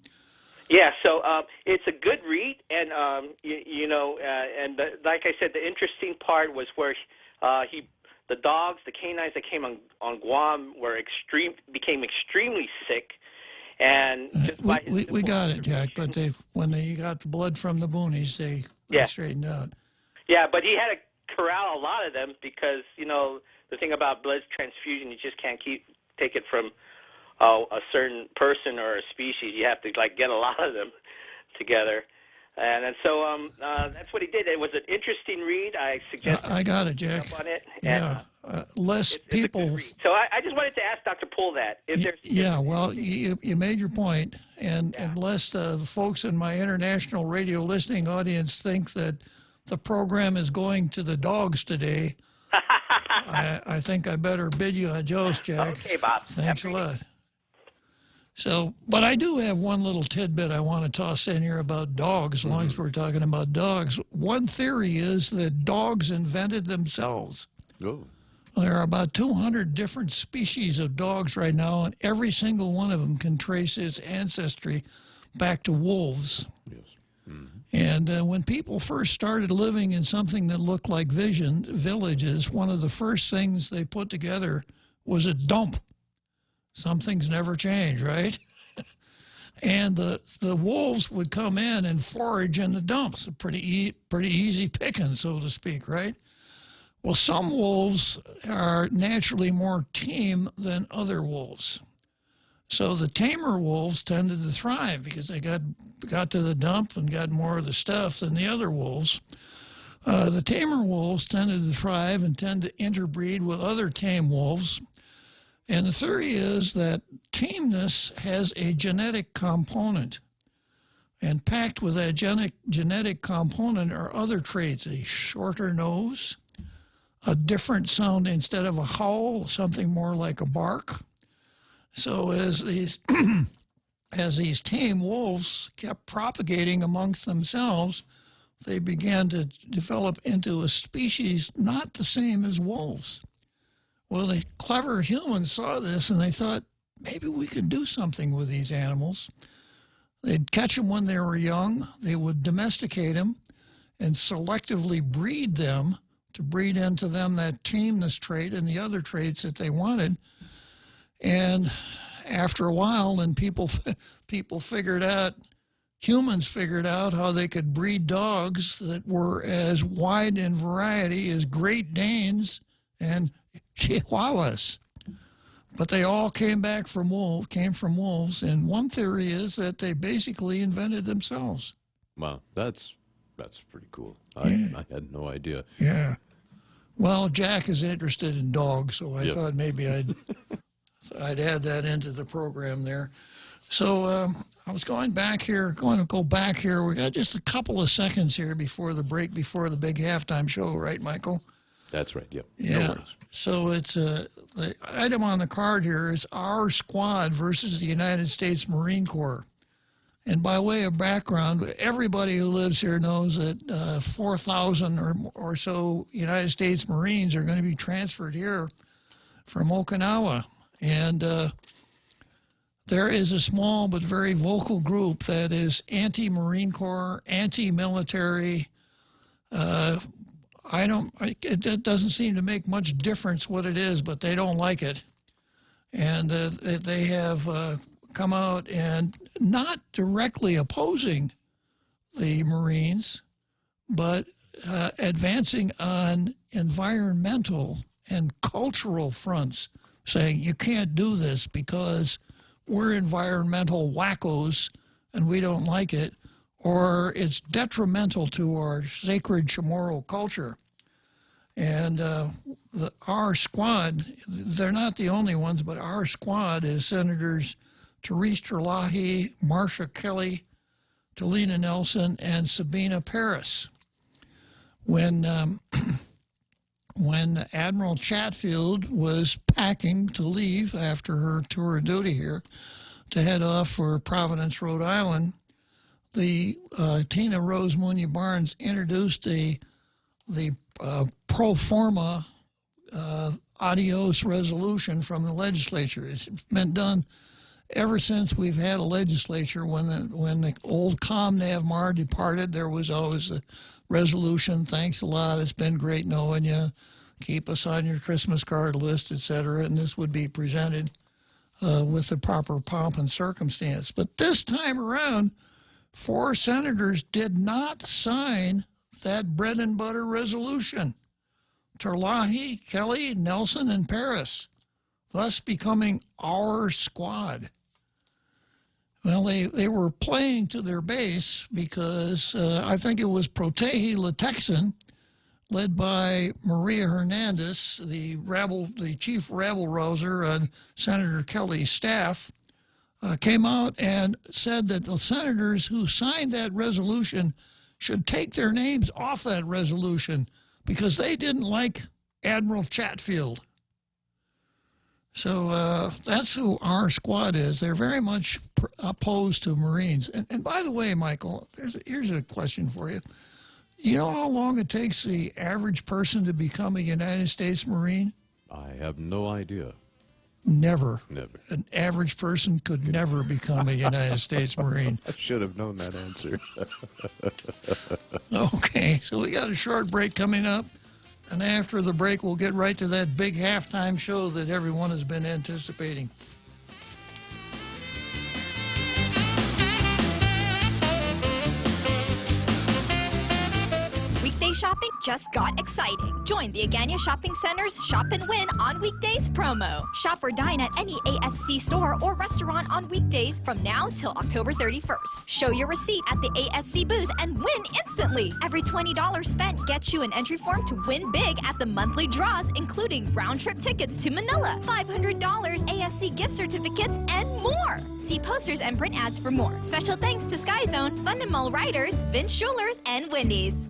Yeah, so it's a good read, and like I said, the interesting part was where the dogs, the canines that came on Guam, became extremely sick, and just by we got it, Jack. But when they got the blood from the boonies, they straightened out. Yeah, but he had to corral a lot of them because the thing about blood transfusion, you just can't take it from a certain person or a species. You have to get a lot of them together, and so that's what he did. It was an interesting read. I suggest I got it, Jack. Up on it. Yeah, less people. So I just wanted to ask Dr. Poole that if there's well, you made your point, And unless the folks in my international radio listening audience think that the program is going to the dogs today, I think I better bid you adios, Jack. Okay, Bob. Thanks a lot. So, but I do have one little tidbit I want to toss in here about dogs, as long as we're talking about dogs. One theory is that dogs invented themselves. Oh. There are about 200 different species of dogs right now, and every single one of them can trace its ancestry back to wolves. Yes. And when people first started living in something that looked like villages, one of the first things they put together was a dump. Some things never change, right? And the wolves would come in and forage in the dumps. Pretty easy picking, so to speak, right? Well, some wolves are naturally more tame than other wolves. So the tamer wolves tended to thrive because they got to the dump and got more of the stuff than the other wolves. The tamer wolves tended to thrive and tend to interbreed with other tame wolves. And the theory is that tameness has a genetic component. And packed with that genetic component are other traits: a shorter nose, a different sound instead of a howl, something more like a bark. So as these tame wolves kept propagating amongst themselves, they began to develop into a species not the same as wolves. Well, the clever humans saw this and they thought, maybe we could do something with these animals. They'd catch them when they were young, they would domesticate them and selectively breed them to breed into them that tameness trait and the other traits that they wanted. And after a while, then humans figured out how they could breed dogs that were as wide in variety as Great Danes and Chihuahuas. But they all came from wolves, and one theory is that they basically invented themselves. Wow, that's pretty cool. I had no idea. Yeah. Well, Jack is interested in dogs, so I thought maybe I'd add that into the program there. So I was going to go back here. We got just a couple of seconds here before the break, before the big halftime show, right, Michael? That's right, yep. Yeah. No worries. So it's the item on the card here is our squad versus the United States Marine Corps. And by way of background, everybody who lives here knows that 4,000 or so United States Marines are going to be transferred here from Okinawa. And there is a small but very vocal group that is anti-Marine Corps, anti-military. It doesn't seem to make much difference what it is, but they don't like it. And they have come out and not directly opposing the Marines, but advancing on environmental and cultural fronts, saying you can't do this because we're environmental wackos and we don't like it, or it's detrimental to our sacred Chamorro culture. And our squad, they're not the only ones, but our squad is Senators Therese Terlahi, Marcia Kelly, Talina Nelson, and Sabina Paris. When Admiral Chatfield was packing to leave after her tour of duty here to head off for Providence, Rhode Island, the Tina Rose Munya Barnes introduced the pro forma adios resolution from the legislature. It's been done ever since we've had a legislature. When the old ComNavMar departed, there was always a resolution. Thanks a lot. It's been great knowing you. Keep us on your Christmas card list, etc. And this would be presented with the proper pomp and circumstance. But this time around, 4 senators did not sign that bread and butter resolution. Terlahi, Kelly, Nelson, and Paris, thus becoming our squad. Well, they were playing to their base because I think it was Proteji La Texan, led by Maria Hernandez, the chief rabble-rouser on Senator Kelly's staff, came out and said that the senators who signed that resolution should take their names off that resolution because they didn't like Admiral Chatfield. So that's who our squad is. They're very much opposed to Marines. And by the way, Michael, here's a question for you. You know how long it takes the average person to become a United States Marine? I have no idea. Never. Never. An average person could never become a United States Marine. I should have known that answer. Okay, so we got a short break coming up. And after the break, we'll get right to that big halftime show that everyone has been anticipating. Weekday shopping just got exciting. Join the Agania Shopping Center's Shop and Win on Weekdays promo. Shop or dine at any ASC store or restaurant on weekdays from now till October 31st. Show your receipt at the ASC booth and win instantly. Every $20 spent gets you an entry form to win big at the monthly draws, including round-trip tickets to Manila, $500 ASC gift certificates, and more. See posters and print ads for more. Special thanks to Sky Zone, Fun and Mall Riders, Vince Jewelers, and Wendy's.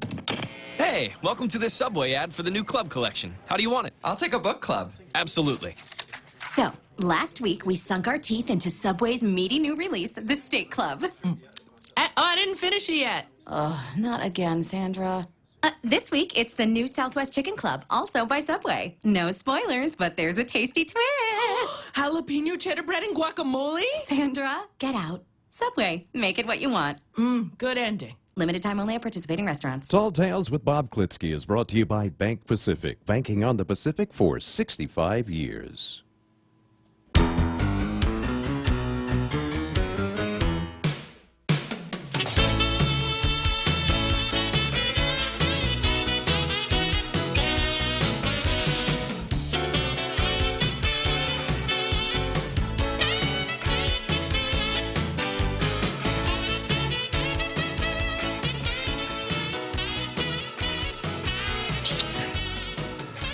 Hey, welcome to this Subway ad for the new club collection. How do you want it? I'll take a book club. Absolutely. So, last week we sunk our teeth into Subway's meaty new release, the Steak Club. I didn't finish it yet. Oh, not again, Sandra. This week, it's the new Southwest Chicken Club, also by Subway. No spoilers, but there's a tasty twist. Jalapeno cheddar bread and guacamole? Sandra, get out. Subway, make it what you want. Good ending. Limited time only at participating restaurants. Tall Tales with Bob Klitzkie is brought to you by Bank Pacific, banking on the Pacific for 65 years.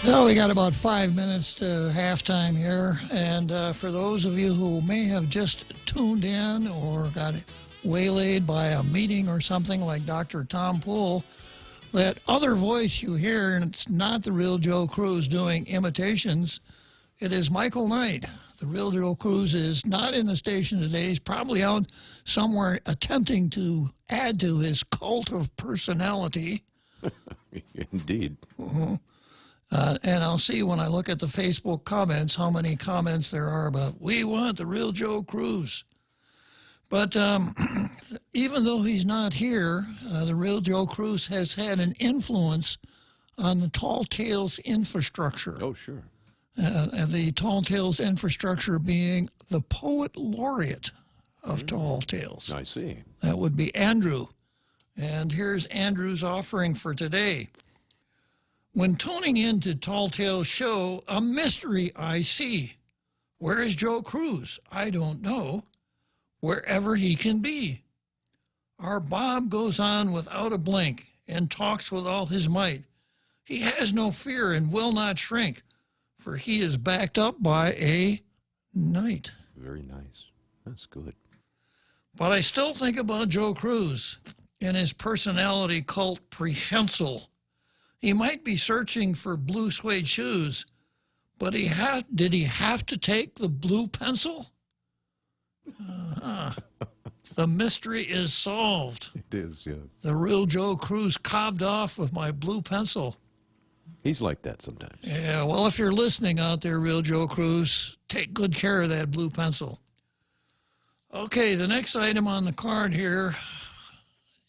Well, we got about 5 minutes to halftime here, and for those of you who may have just tuned in or got waylaid by a meeting or something like Dr. Tom Poole, that other voice you hear, and it's not the real Joe Cruz doing imitations, it is Michael Knight. The real Joe Cruz is not in the station today. He's probably out somewhere attempting to add to his cult of personality. Indeed. And I'll see when I look at the Facebook comments how many comments there are about, we want the real Joe Cruz. But even though he's not here, the real Joe Cruz has had an influence on the Tall Tales infrastructure. Oh, sure. And the Tall Tales infrastructure being the poet laureate of Tall Tales. I see. That would be Andrew. And here's Andrew's offering for today. When tuning in to Tall Tales Show, a mystery I see. Where is Joe Cruz? I don't know. Wherever he can be. Our Bob goes on without a blink and talks with all his might. He has no fear and will not shrink, for he is backed up by a knight. Very nice. That's good. But I still think about Joe Cruz and his personality cult prehensile. He might be searching for blue suede shoes, but did he have to take the blue pencil? The mystery is solved. It is, yeah. The real Joe Cruz cobbed off with my blue pencil. He's like that sometimes. Yeah, well, if you're listening out there, real Joe Cruz, take good care of that blue pencil. Okay, the next item on the card here,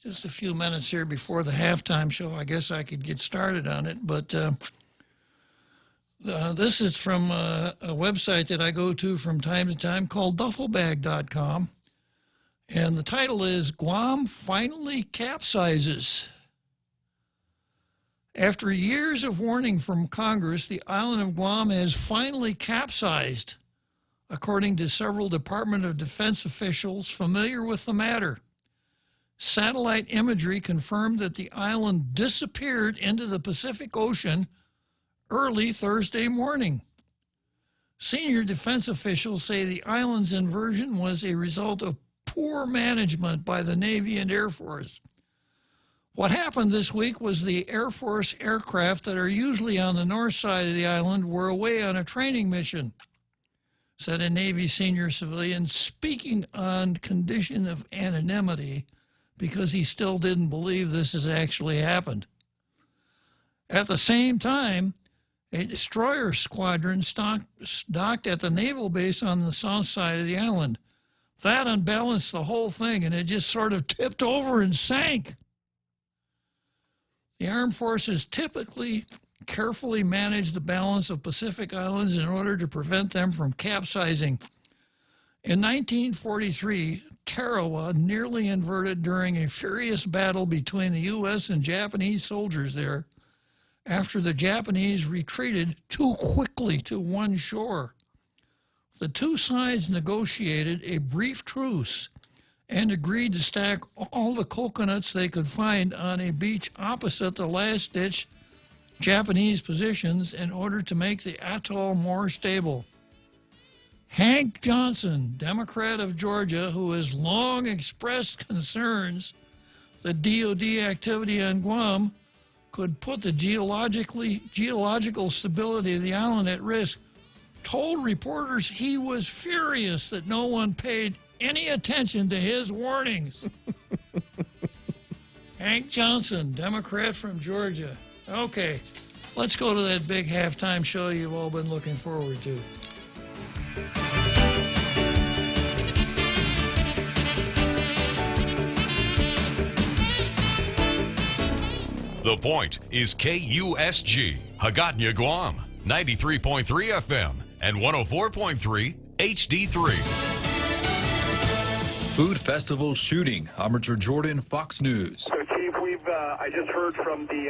just a few minutes here before the halftime show. I guess I could get started on it, but this is from a website that I go to from time to time called duffelbag.com, and the title is Guam Finally Capsizes. After years of warning from Congress, the island of Guam has finally capsized, according to several Department of Defense officials familiar with the matter. Satellite imagery confirmed that the island disappeared into the Pacific Ocean early Thursday morning. Senior defense officials say the island's inversion was a result of poor management by the Navy and Air Force. What happened this week was the Air Force aircraft that are usually on the north side of the island were away on a training mission, said a Navy senior civilian, speaking on condition of anonymity because he still didn't believe this has actually happened. At the same time, a destroyer squadron docked at the naval base on the south side of the island. That unbalanced the whole thing, and it just sort of tipped over and sank. The armed forces typically carefully manage the balance of Pacific islands in order to prevent them from capsizing. In 1943, Tarawa nearly inverted during a furious battle between the U.S. and Japanese soldiers there after the Japanese retreated too quickly to one shore. The two sides negotiated a brief truce and agreed to stack all the coconuts they could find on a beach opposite the last-ditch Japanese positions in order to make the atoll more stable. Hank Johnson, Democrat of Georgia, who has long expressed concerns that DOD activity on Guam could put the geological stability of the island at risk, told reporters he was furious that no one paid any attention to his warnings. Hank Johnson, Democrat from Georgia. Okay, let's go to that big halftime show you've all been looking forward to. The Point is KUSG, Hagåtña, Guam, 93.3 FM and 104.3 HD3. Food festival shooting. Amateur Jordan, Fox News. So, Chief, I just heard from the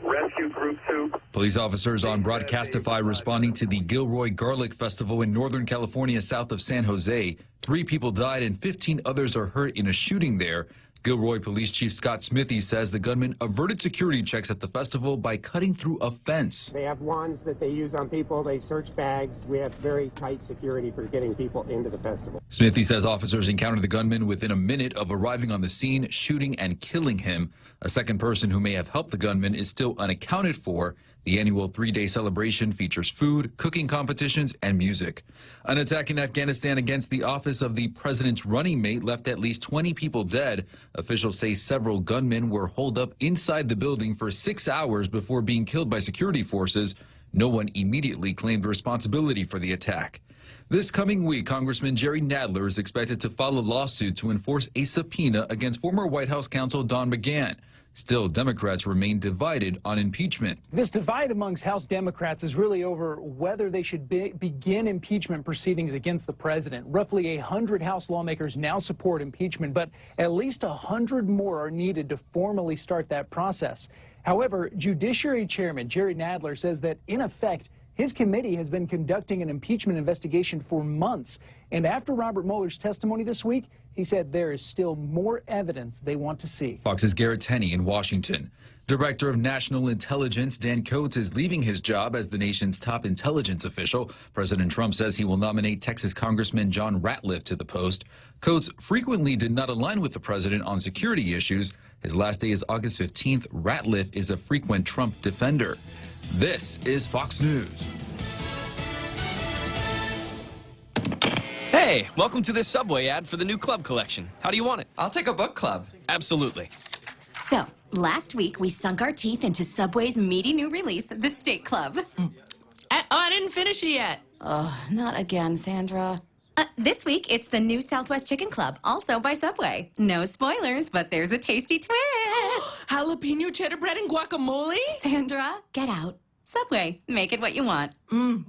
rescue group too. Police officers on Broadcastify responding to the Gilroy Garlic Festival in Northern California, south of San Jose. 3 people died and 15 others are hurt in a shooting there. Gilroy Police Chief Scott Smithy says the gunman averted security checks at the festival by cutting through a fence. They have wands that they use on people. They search bags. We have very tight security for getting people into the festival. Smithy says officers encountered the gunman within a minute of arriving on the scene, shooting and killing him. A second person who may have helped the gunman is still unaccounted for. The annual 3-day celebration features food, cooking competitions, and music. An attack in Afghanistan against the office of the president's running mate left at least 20 people dead. Officials say several gunmen were holed up inside the building for 6 hours before being killed by security forces. No one immediately claimed responsibility for the attack. This coming week, Congressman Jerry Nadler is expected to file a lawsuit to enforce a subpoena against former White House counsel Don McGahn. Still, Democrats remain divided on impeachment. This divide amongst House Democrats is really over whether they should begin impeachment proceedings against the president. Roughly 100 House lawmakers now support impeachment, but at least 100 more are needed to formally start that process. However, Judiciary Chairman Jerry Nadler says that, in effect, his committee has been conducting an impeachment investigation for months. And after Robert Mueller's testimony this week, he said there is still more evidence they want to see. Fox's Garrett Tenney in Washington. Director of National Intelligence Dan Coats is leaving his job as the nation's top intelligence official. President Trump says he will nominate Texas Congressman John Ratliff to the post. Coats frequently did not align with the president on security issues. His last day is August 15th. Ratliff is a frequent Trump defender. This is Fox News. Hey, welcome to this Subway ad for the new club collection. How do you want it? I'll take a book club. Absolutely. So, last week we sunk our teeth into Subway's meaty new release, the Steak Club. I didn't finish it yet. Oh, not again, Sandra. This week, it's the new Southwest Chicken Club, also by Subway. No spoilers, but there's a tasty twist. Jalapeno cheddar bread and guacamole? Sandra, get out. Subway, make it what you want.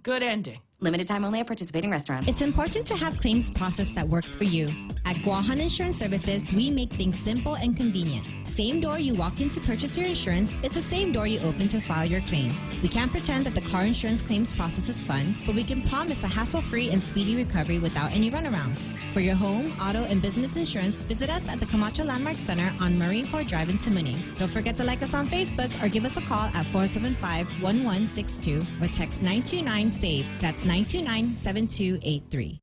Good ending. Limited time only at participating restaurants. It's important to have claims process that works for you. At Guahan Insurance Services, we make things simple and convenient. Same door you walk in to purchase your insurance is the same door you open to file your claim. We can't pretend that the car insurance claims process is fun, but we can promise a hassle-free and speedy recovery without any runarounds. For your home, auto, and business insurance, visit us at the Camacho Landmark Center on Marine Corps Drive in Tamuning. Don't forget to like us on Facebook or give us a call at 475-1162 or text 929-SAVE. That's 929-7283.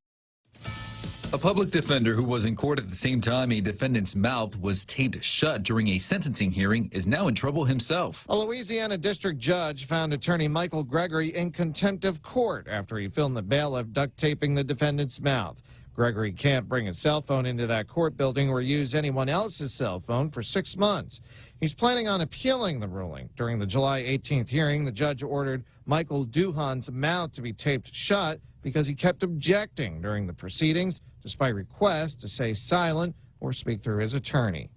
A public defender who was in court at the same time a defendant's mouth was taped shut during a sentencing hearing is now in trouble himself. A Louisiana district judge found attorney Michael Gregory in contempt of court after he filmed the bailiff duct taping the defendant's mouth. Gregory can't bring his cell phone into that court building or use anyone else's cell phone for 6 months. He's planning on appealing the ruling. During the July 18th hearing, the judge ordered Michael Duhan's mouth to be taped shut because he kept objecting during the proceedings, despite requests to stay silent or speak through his attorney.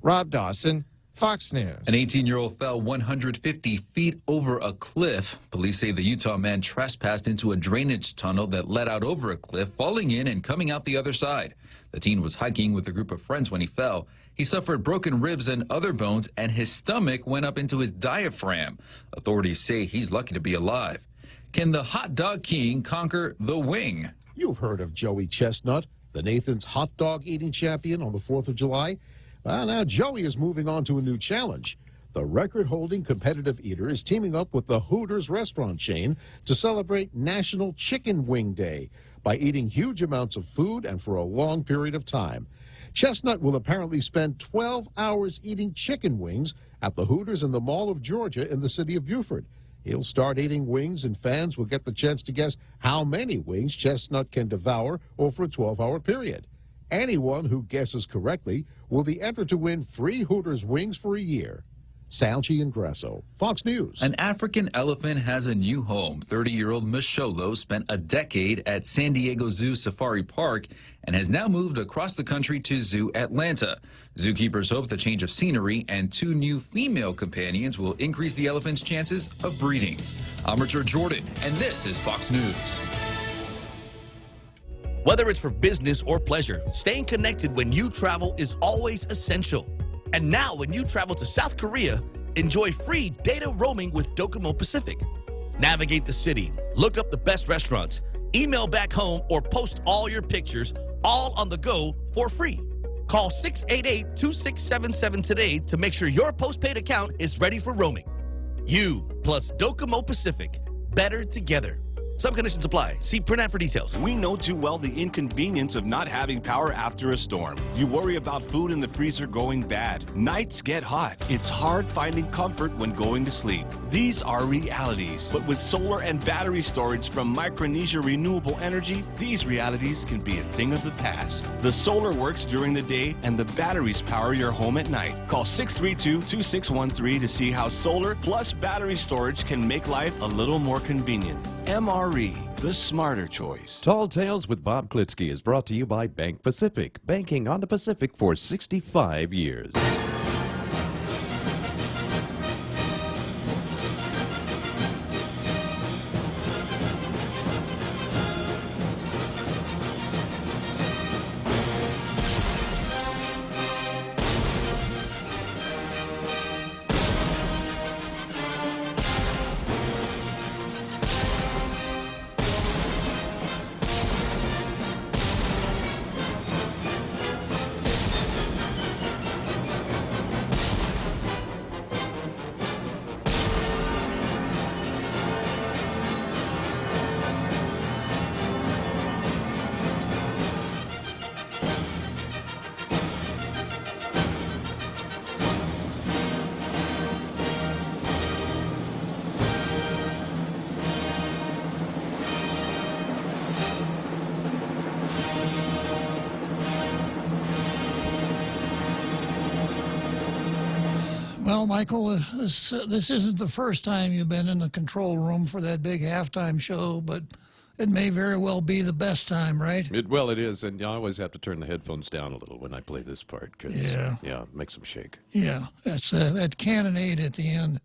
Rob Dawson, Fox News. An 18-year-old fell 150 feet over a cliff. Police say the Utah man trespassed into a drainage tunnel that led out over a cliff, falling in and coming out the other side. The teen was hiking with a group of friends when he fell. He suffered broken ribs and other bones, and his stomach went up into his diaphragm. Authorities say he's lucky to be alive. Can the hot dog king conquer the wing? You've heard of Joey Chestnut, the Nathan's hot dog eating champion on the 4th of July. Well, now Joey is moving on to a new challenge. The record-holding competitive eater is teaming up with the Hooters restaurant chain to celebrate National Chicken Wing Day by eating huge amounts of food and for a long period of time. Chestnut will apparently spend 12 hours eating chicken wings at the Hooters in the Mall of Georgia in the city of Beaufort. He'll start eating wings, and fans will get the chance to guess how many wings Chestnut can devour over a 12-hour period. Anyone who guesses correctly will be entered to win free Hooters wings for a year. Salchi Ingrasso, Fox News. An African elephant has a new home. 30-year-old Misholo spent a decade at San Diego Zoo Safari Park and has now moved across the country to Zoo Atlanta. Zookeepers hope the change of scenery and 2 new female companions will increase the elephant's chances of breeding. I'm Richard Jordan, and this is Fox News. Whether it's for business or pleasure, staying connected when you travel is always essential. And now when you travel to South Korea, enjoy free data roaming with Docomo Pacific. Navigate the city, look up the best restaurants, email back home, or post all your pictures, all on the go for free. Call 688-2677 today to make sure your postpaid account is ready for roaming. You plus Docomo Pacific. Better together. Some conditions apply. See print ad for details. We know too well the inconvenience of not having power after a storm. You worry about food in the freezer going bad. Nights get hot. It's hard finding comfort when going to sleep. These are realities. But with solar and battery storage from Micronesia Renewable Energy, these realities can be a thing of the past. The solar works during the day and the batteries power your home at night. Call 632-2613 to see how solar plus battery storage can make life a little more convenient. MRE, the smarter choice. Tall Tales with Bob Klitzkie is brought to you by Bank Pacific, banking on the Pacific for 65 years. Well, Michael, this isn't the first time you've been in the control room for that big halftime show, but it may very well be the best time, right? Well, it is, and I always have to turn the headphones down a little when I play this part, because, yeah, it makes them shake. Yeah, that's that cannonade at the end.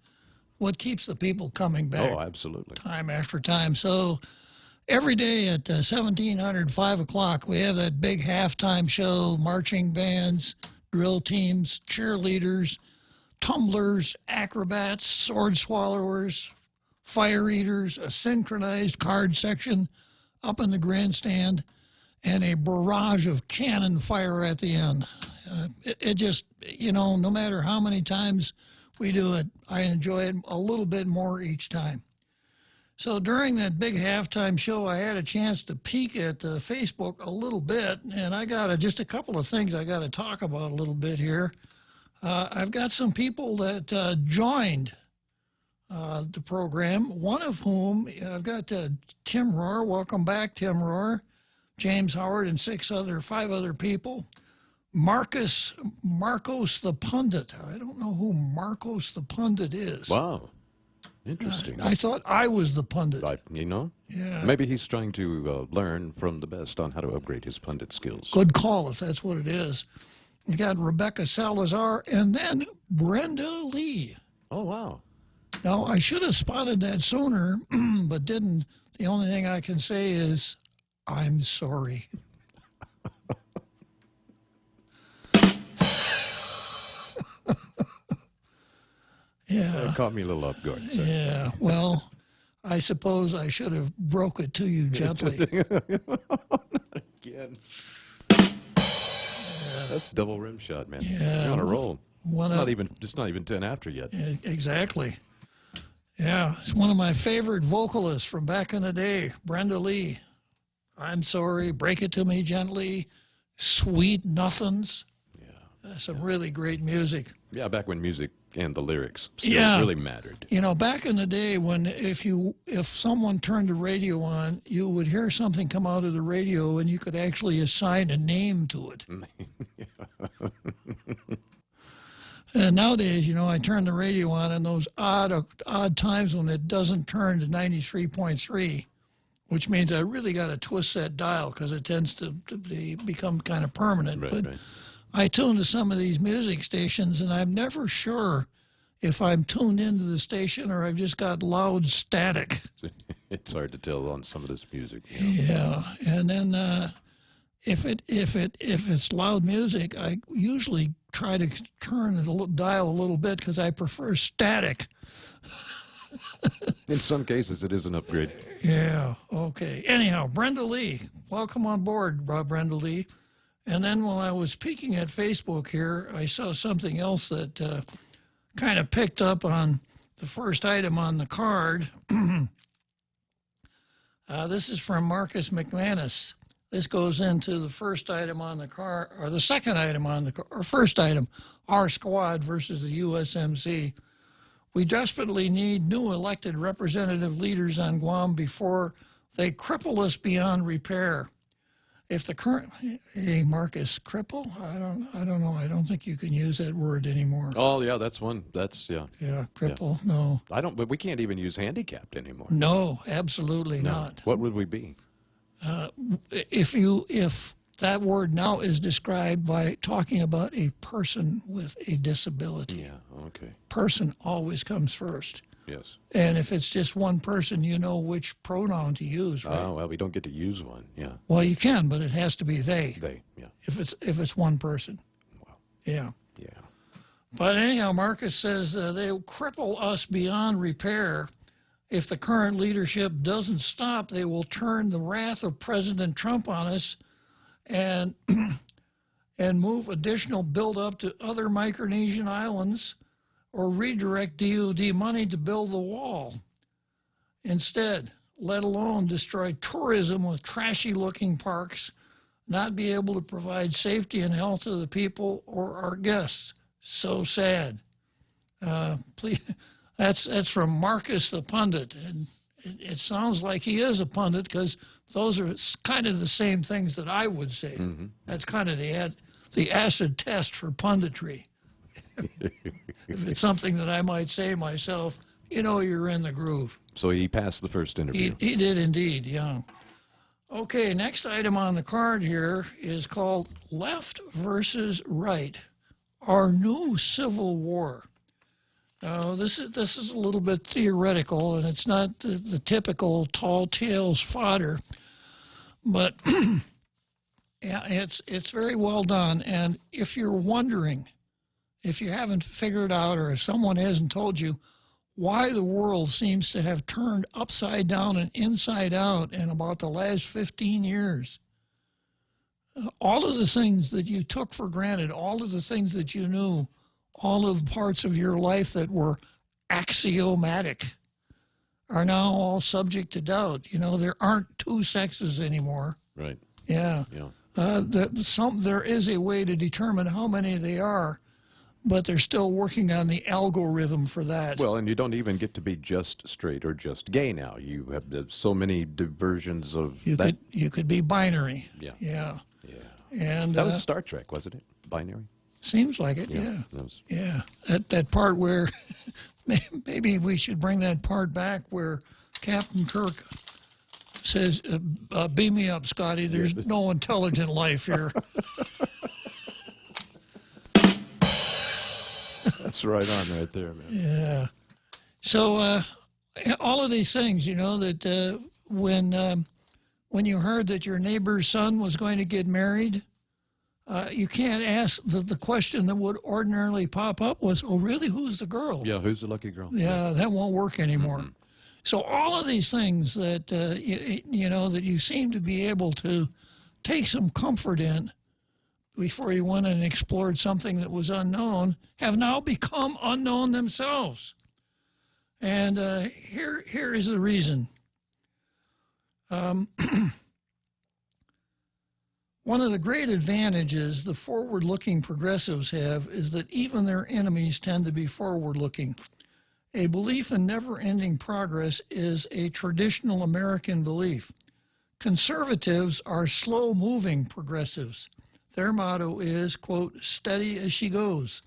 What keeps the people coming back? Oh, absolutely. Time after time. So every day at 1700, 5 o'clock, we have that big halftime show, marching bands, drill teams, cheerleaders, tumblers, acrobats, sword swallowers, fire eaters, a synchronized card section up in the grandstand, and a barrage of cannon fire at the end. It just, no matter how many times we do it, I enjoy it a little bit more each time. So during that big halftime show, I had a chance to peek at Facebook a little bit, and I got just a couple of things I got to talk about a little bit here. I've got some people that joined the program, one of whom I've got Tim Rohr. Welcome back, Tim Rohr, James Howard, and 5 other people. Marcos the Pundit. I don't know who Marcos the Pundit is. Wow. Interesting. I thought I was the pundit. Yeah. Maybe he's trying to learn from the best on how to upgrade his pundit skills. Good call, if that's what it is. We got Rebecca Salazar and then Brenda Lee. Oh, wow. Now, I should have spotted that sooner, but didn't. The only thing I can say is, I'm sorry. Yeah. That caught me a little off guard, sir. Yeah, well, I suppose I should have broke it to you gently. Again. That's double rim shot, man. Yeah. You're on a roll. It's not even 10 after yet. Exactly. Yeah, it's one of my favorite vocalists from back in the day, Brenda Lee. I'm sorry, break it to me gently, sweet nothings. Yeah. Some really great music. Yeah, back when music and the lyrics still really mattered. You know, back in the day when if someone turned the radio on, you would hear something come out of the radio and you could actually assign a name to it. And nowadays, you know, I turn the radio on in those odd times when it doesn't turn to 93.3, which means I really got to twist that dial because it tends to become kind of permanent. Right. I tune to some of these music stations, and I'm never sure if I'm tuned into the station or I've just got loud static. It's hard to tell on some of this music. Yeah, and then if it's loud music, I usually try to turn the dial a little bit because I prefer static. In some cases, it is an upgrade. Yeah. Okay. Anyhow, Brenda Lee, welcome on board, Brenda Lee. And then while I was peeking at Facebook here, I saw something else that kind of picked up on the first item on the card. This is from Marcus McManus. This goes into the first item on the card, or the second item on the card, or first item, our squad versus the USMC. We desperately need new elected representative leaders on Guam before they cripple us beyond repair. If the current, hey, Marcus, cripple? I don't know. I don't think you can use that word anymore. Oh, yeah, that's one. That's, yeah. Yeah, cripple, no. But we can't even use handicapped anymore. No, absolutely not. What would we be? If that word now is described by talking about a person with a disability. Yeah, okay. Person always comes first. Yes. And if it's just one person, you know which pronoun to use, right? Oh, well, we don't get to use one, yeah. Well, you can, but it has to be they. They, yeah. If it's one person. Wow. Yeah. Yeah. But anyhow, Marcus says they'll cripple us beyond repair. If the current leadership doesn't stop, they will turn the wrath of President Trump on us and move additional buildup to other Micronesian islands or redirect DOD money to build the wall. Instead, let alone destroy tourism with trashy-looking parks, not be able to provide safety and health to the people or our guests. So sad. Please, that's from Marcus the Pundit, and it sounds like he is a pundit because those are kind of the same things that I would say. Mm-hmm. That's kind of the acid test for punditry. If it's something that I might say myself, you know you're in the groove. So he passed the first interview. He did indeed, yeah. Okay, next item on the card here is called Left versus Right, Our New Civil War. Now, this is a little bit theoretical, and it's not the typical tall tales fodder, but yeah, it's very well done. And if you're wondering, if you haven't figured out, or if someone hasn't told you why the world seems to have turned upside down and inside out in about the last 15 years, all of the things that you took for granted, all of the things that you knew, all of the parts of your life that were axiomatic are now all subject to doubt. You know, there aren't two sexes anymore. Right. Yeah. Yeah. There is a way to determine how many they are, but they're still working on the algorithm for that. Well, and you don't even get to be just straight or just gay now. You have so many diversions of that. You could be binary. Yeah. Yeah. And that was Star Trek, wasn't it? Binary? Seems like it, yeah. That was... Yeah. That part where maybe we should bring that part back where Captain Kirk says, beam me up, Scotty. There's no intelligent life here. That's right on right there, man. Yeah. So all of these things, you know, that when you heard that your neighbor's son was going to get married, you can't ask the question that would ordinarily pop up was, oh, really, who's the girl? Yeah, who's the lucky girl? Yeah, that won't work anymore. Mm-hmm. So all of these things that, you know, that you seem to be able to take some comfort in before you went and explored something that was unknown have now become unknown themselves. And here is the reason. One of the great advantages the forward-looking progressives have is that even their enemies tend to be forward-looking. A belief in never-ending progress is a traditional American belief. Conservatives are slow-moving progressives. Their motto is, quote, steady as she goes.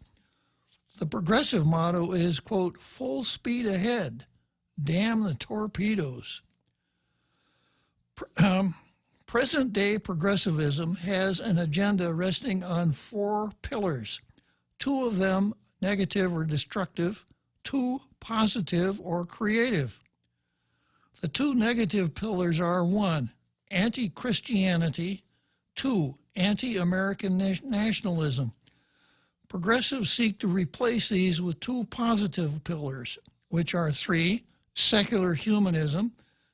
The progressive motto is, quote, full speed ahead. Damn the torpedoes. Present-day progressivism has an agenda resting on 4 pillars, 2 of them negative or destructive, 2 positive or creative. The 2 negative pillars are 1, anti-Christianity, 2, anti-American nationalism. Progressives seek to replace these with 2 positive pillars, which are 3, secular humanism,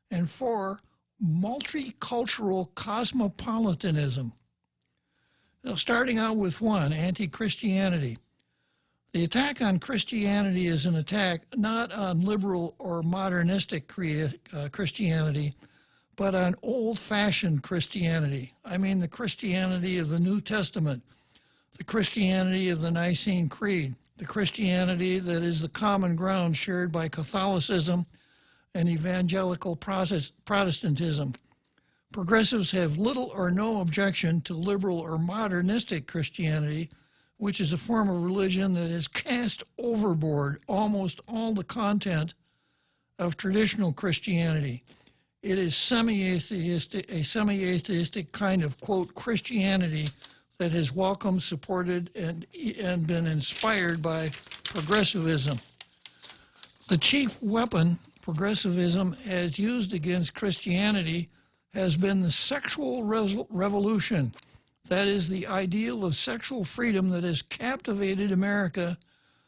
and 4, multicultural cosmopolitanism. Now, starting out with 1, anti-Christianity. The attack on Christianity is an attack not on liberal or modernistic Christianity, but on old-fashioned Christianity. I mean the Christianity of the New Testament, the Christianity of the Nicene Creed, the Christianity that is the common ground shared by Catholicism and evangelical Protestantism. Progressives have little or no objection to liberal or modernistic Christianity, which is a form of religion that has cast overboard almost all the content of traditional Christianity. It is a semi-atheistic kind of, quote, Christianity that has welcomed, supported, and been inspired by progressivism. The chief weapon progressivism has used against Christianity has been the sexual revolution. That is the ideal of sexual freedom that has captivated America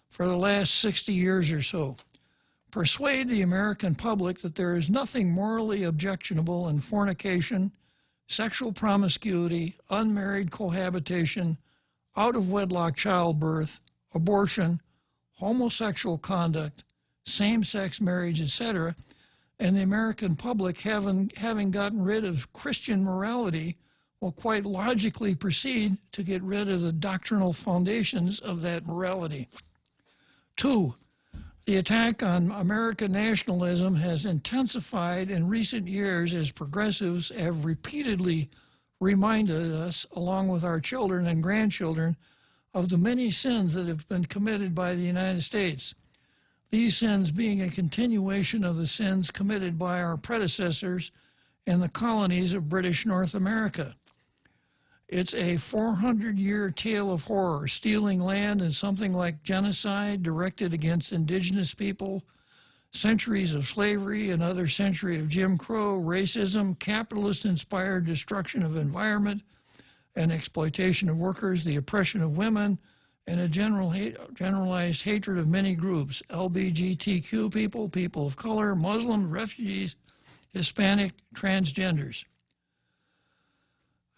for the last 60 years or so. Persuade the American public that there is nothing morally objectionable in fornication, sexual promiscuity, unmarried cohabitation, out-of-wedlock childbirth, abortion, homosexual conduct, same-sex marriage, etc., and the American public, having gotten rid of Christian morality, will quite logically proceed to get rid of the doctrinal foundations of that morality. 2, the attack on American nationalism has intensified in recent years as progressives have repeatedly reminded us, along with our children and grandchildren, of the many sins that have been committed by the United States. These sins being a continuation of the sins committed by our predecessors in the colonies of British North America. It's a 400-year tale of horror, stealing land and something like genocide directed against indigenous people, centuries of slavery, another century of Jim Crow, racism, capitalist-inspired destruction of environment and exploitation of workers, the oppression of women, and a generalized hatred of many groups, LGBTQ people, people of color, Muslims, refugees, Hispanic, transgenders.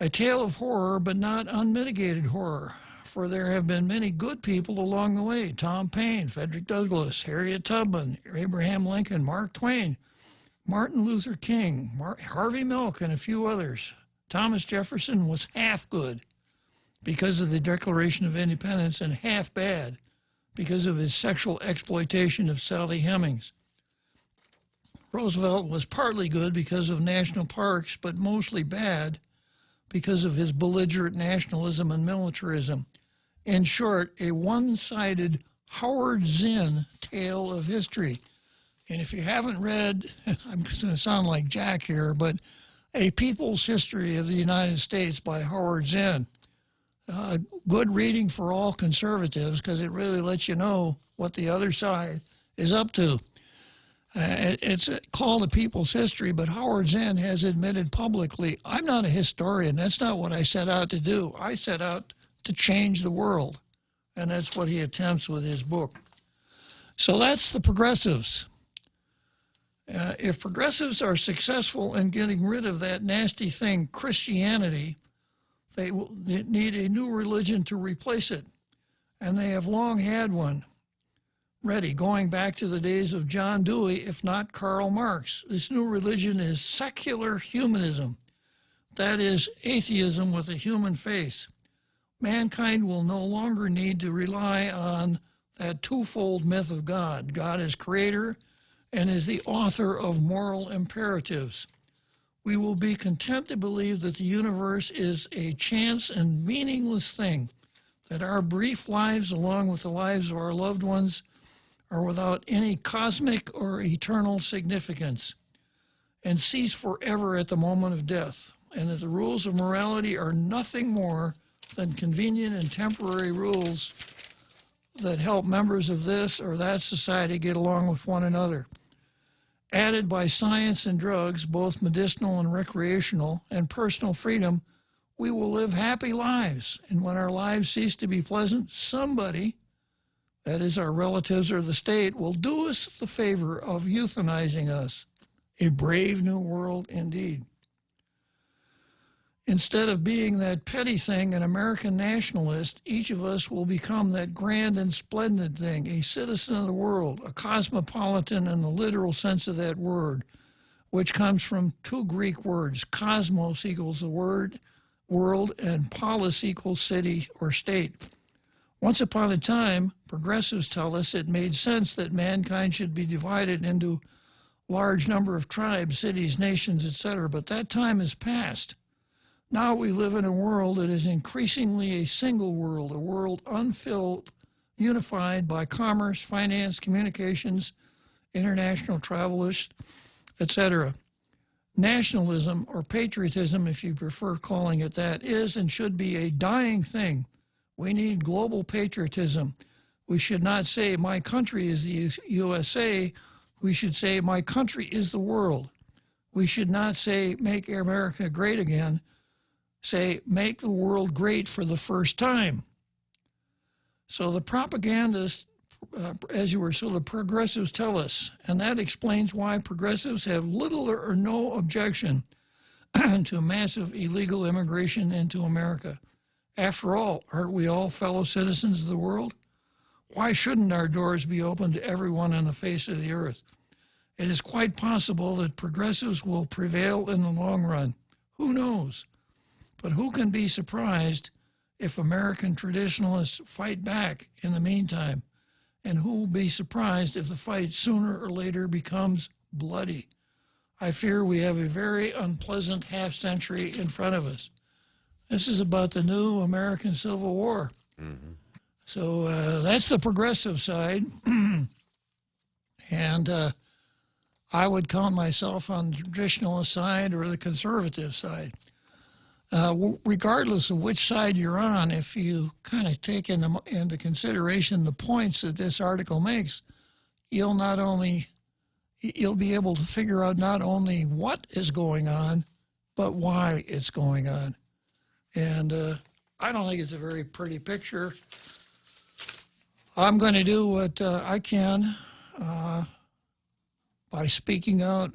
A tale of horror, but not unmitigated horror, for there have been many good people along the way. Tom Paine, Frederick Douglass, Harriet Tubman, Abraham Lincoln, Mark Twain, Martin Luther King, Harvey Milk, and a few others. Thomas Jefferson was half good because of the Declaration of Independence and half bad because of his sexual exploitation of Sally Hemings. Roosevelt was partly good because of national parks, but mostly bad because of his belligerent nationalism and militarism. In short, a one-sided Howard Zinn tale of history. And if you haven't read, I'm going to sound like Jack here, but A People's History of the United States by Howard Zinn. Good reading for all conservatives because it really lets you know what the other side is up to. It's called A People's History, but Howard Zinn has admitted publicly, I'm not a historian. That's not what I set out to do. I set out to change the world. And that's what he attempts with his book. So that's the progressives. If progressives are successful in getting rid of that nasty thing, Christianity, they need a new religion to replace it. And they have long had one ready, going back to the days of John Dewey, if not Karl Marx. This new religion is secular humanism. That is atheism with a human face. Mankind will no longer need to rely on that twofold myth of God. God is creator and is the author of moral imperatives. We will be content to believe that the universe is a chance and meaningless thing, that our brief lives, along with the lives of our loved ones, are without any cosmic or eternal significance and cease forever at the moment of death, and that the rules of morality are nothing more than convenient and temporary rules that help members of this or that society get along with one another. Added by science and drugs, both medicinal and recreational, and personal freedom, we will live happy lives. And when our lives cease to be pleasant, somebody, that is our relatives or the state, will do us the favor of euthanizing us. A brave new world indeed. Instead of being that petty thing, an American nationalist, each of us will become that grand and splendid thing, a citizen of the world, a cosmopolitan in the literal sense of that word, which comes from two Greek words. Cosmos equals the word, world, and polis equals city or state. Once upon a time, progressives tell us it made sense that mankind should be divided into large number of tribes, cities, nations, etc., but that time is past. Now we live in a world that is increasingly a single world, a world unfilled, unified by commerce, finance, communications, international travelers, etc. Nationalism, or patriotism, if you prefer calling it that, is and should be a dying thing. We need global patriotism. We should not say, my country is the USA. We should say, my country is the world. We should not say, make America great again. Say, make the world great for the first time. So the propagandists, the progressives tell us, and that explains why progressives have little or no objection to massive illegal immigration into America. After all, aren't we all fellow citizens of the world? Why shouldn't our doors be open to everyone on the face of the earth? It is quite possible that progressives will prevail in the long run. Who knows? But who can be surprised if American traditionalists fight back in the meantime? And who will be surprised if the fight sooner or later becomes bloody? I fear we have a very unpleasant half-century in front of us. This is about the new American Civil War. Mm-hmm. So that's the progressive side. And I would count myself on the traditionalist side or the conservative side. Regardless of which side you're on, if you kind of take into consideration the points that this article makes, you'll be able to figure out not only what is going on, but why it's going on. And I don't think it's a very pretty picture. I'm going to do what I can by speaking out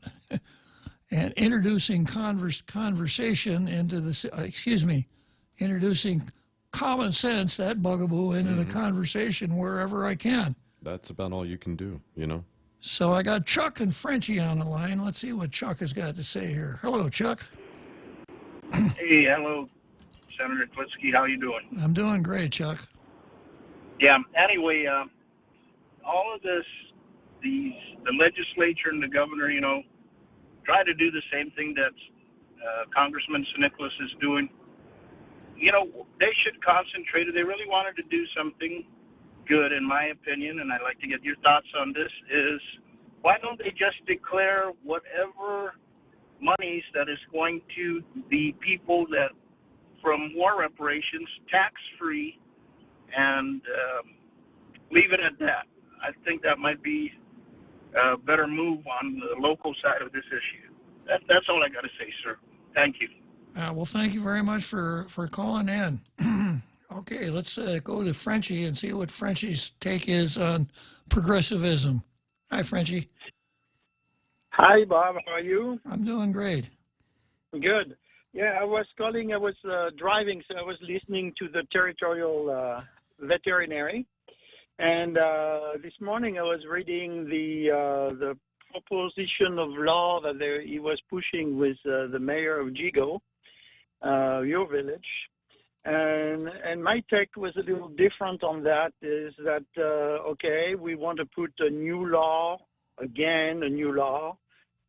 and introducing conversation into this, introducing common sense, that bugaboo, into the conversation wherever I can. That's about all you can do, you know? So I got Chuck and Frenchie on the line. Let's see what Chuck has got to say here. Hello, Chuck. Hey, hello, Senator Klitzkie. How you doing? I'm doing great, Chuck. Yeah. Anyway, all of this, the legislature and the governor, try to do the same thing that Congressman Nicholas is doing. They should concentrate. If they really wanted to do something good, in my opinion, and I'd like to get your thoughts on this, is why don't they just declare whatever monies that is going to the people that from war reparations tax-free and leave it at that. I think that might be a better move on the local side of this issue. That's all I got to say, sir. Thank you. Well, thank you very much for calling in. Okay, let's go to Frenchie and see what Frenchie's take is on progressivism. Hi, Frenchie. Hi, Bob. How are you? I'm doing great. Good. Yeah, I was calling. I was driving, so I was listening to the territorial veterinary. And this morning I was reading the proposition of law that he was pushing with the mayor of Jigo, your village. And my take was a little different on that, is that, okay, we want to put a new law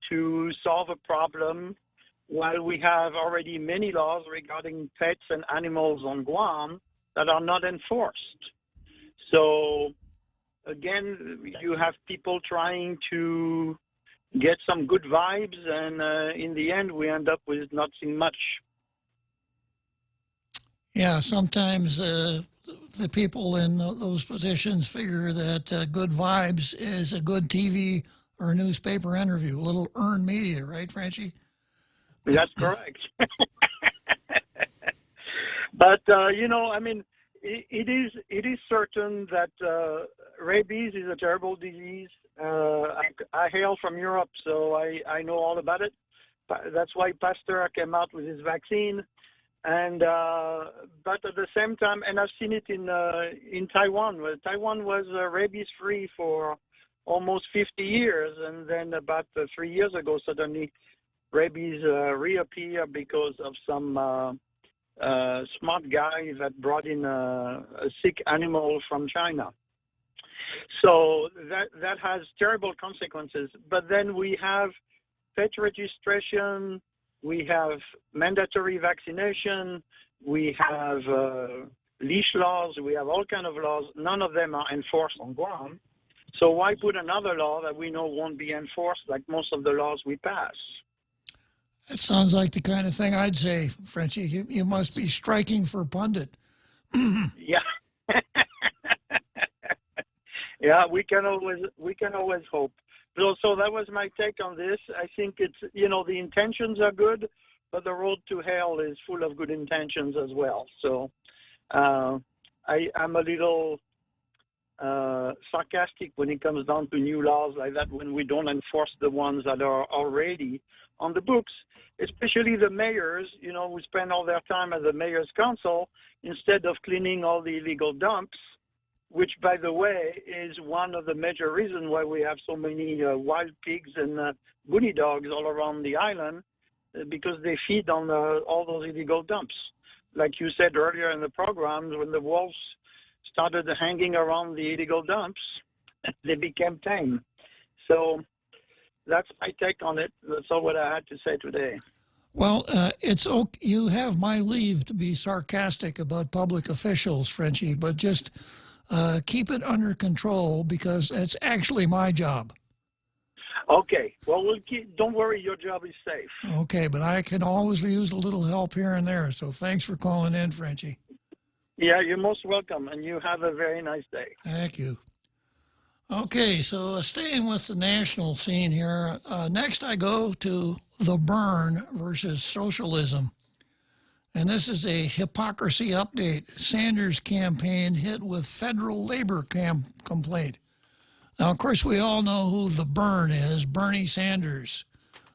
to solve a problem while we have already many laws regarding pets and animals on Guam that are not enforced. So, again, you have people trying to get some good vibes, and in the end, we end up with not seeing much. Yeah, sometimes the people in those positions figure that good vibes is a good TV or newspaper interview, a little earned media, right, Frenchie? That's correct. But, I mean, it is certain that rabies is a terrible disease. I hail from Europe, so I know all about it. That's why Pasteur came out with his vaccine. And but at the same time, and I've seen it in Taiwan. Where Taiwan was rabies-free for almost 50 years, and then about 3 years ago, suddenly rabies reappeared because of some smart guy that brought in a sick animal from China. So that has terrible consequences. But then we have pet registration, we have mandatory vaccination, we have leash laws, we have all kinds of laws. None of them are enforced on Guam. So why put another law that we know won't be enforced like most of the laws we pass? That sounds like the kind of thing I'd say, Frenchie. You must be striking for pundit. Yeah. Yeah, we can always hope. So that was my take on this. I think it's, the intentions are good, but the road to hell is full of good intentions as well. So I'm a little sarcastic when it comes down to new laws like that, when we don't enforce the ones that are already on the books, especially the mayors, who spend all their time at the mayor's council instead of cleaning all the illegal dumps, which, by the way, is one of the major reasons why we have so many wild pigs and bunny dogs all around the island, because they feed on all those illegal dumps. Like you said earlier in the program, when the wolves started hanging around the illegal dumps, they became tame. So that's my take on it. That's all what I had to say today. Well, it's okay. You have my leave to be sarcastic about public officials, Frenchie, but just keep it under control, because it's actually my job. Okay. Well, don't worry, your job is safe. Okay, but I can always use a little help here and there, so thanks for calling in, Frenchie. Yeah, you're most welcome, and you have a very nice day. Thank you. Okay, so staying with the national scene here, next I go to the burn versus socialism. And this is a hypocrisy update. Sanders campaign hit with federal labor complaint. Now, of course, we all know who the burn is, Bernie Sanders,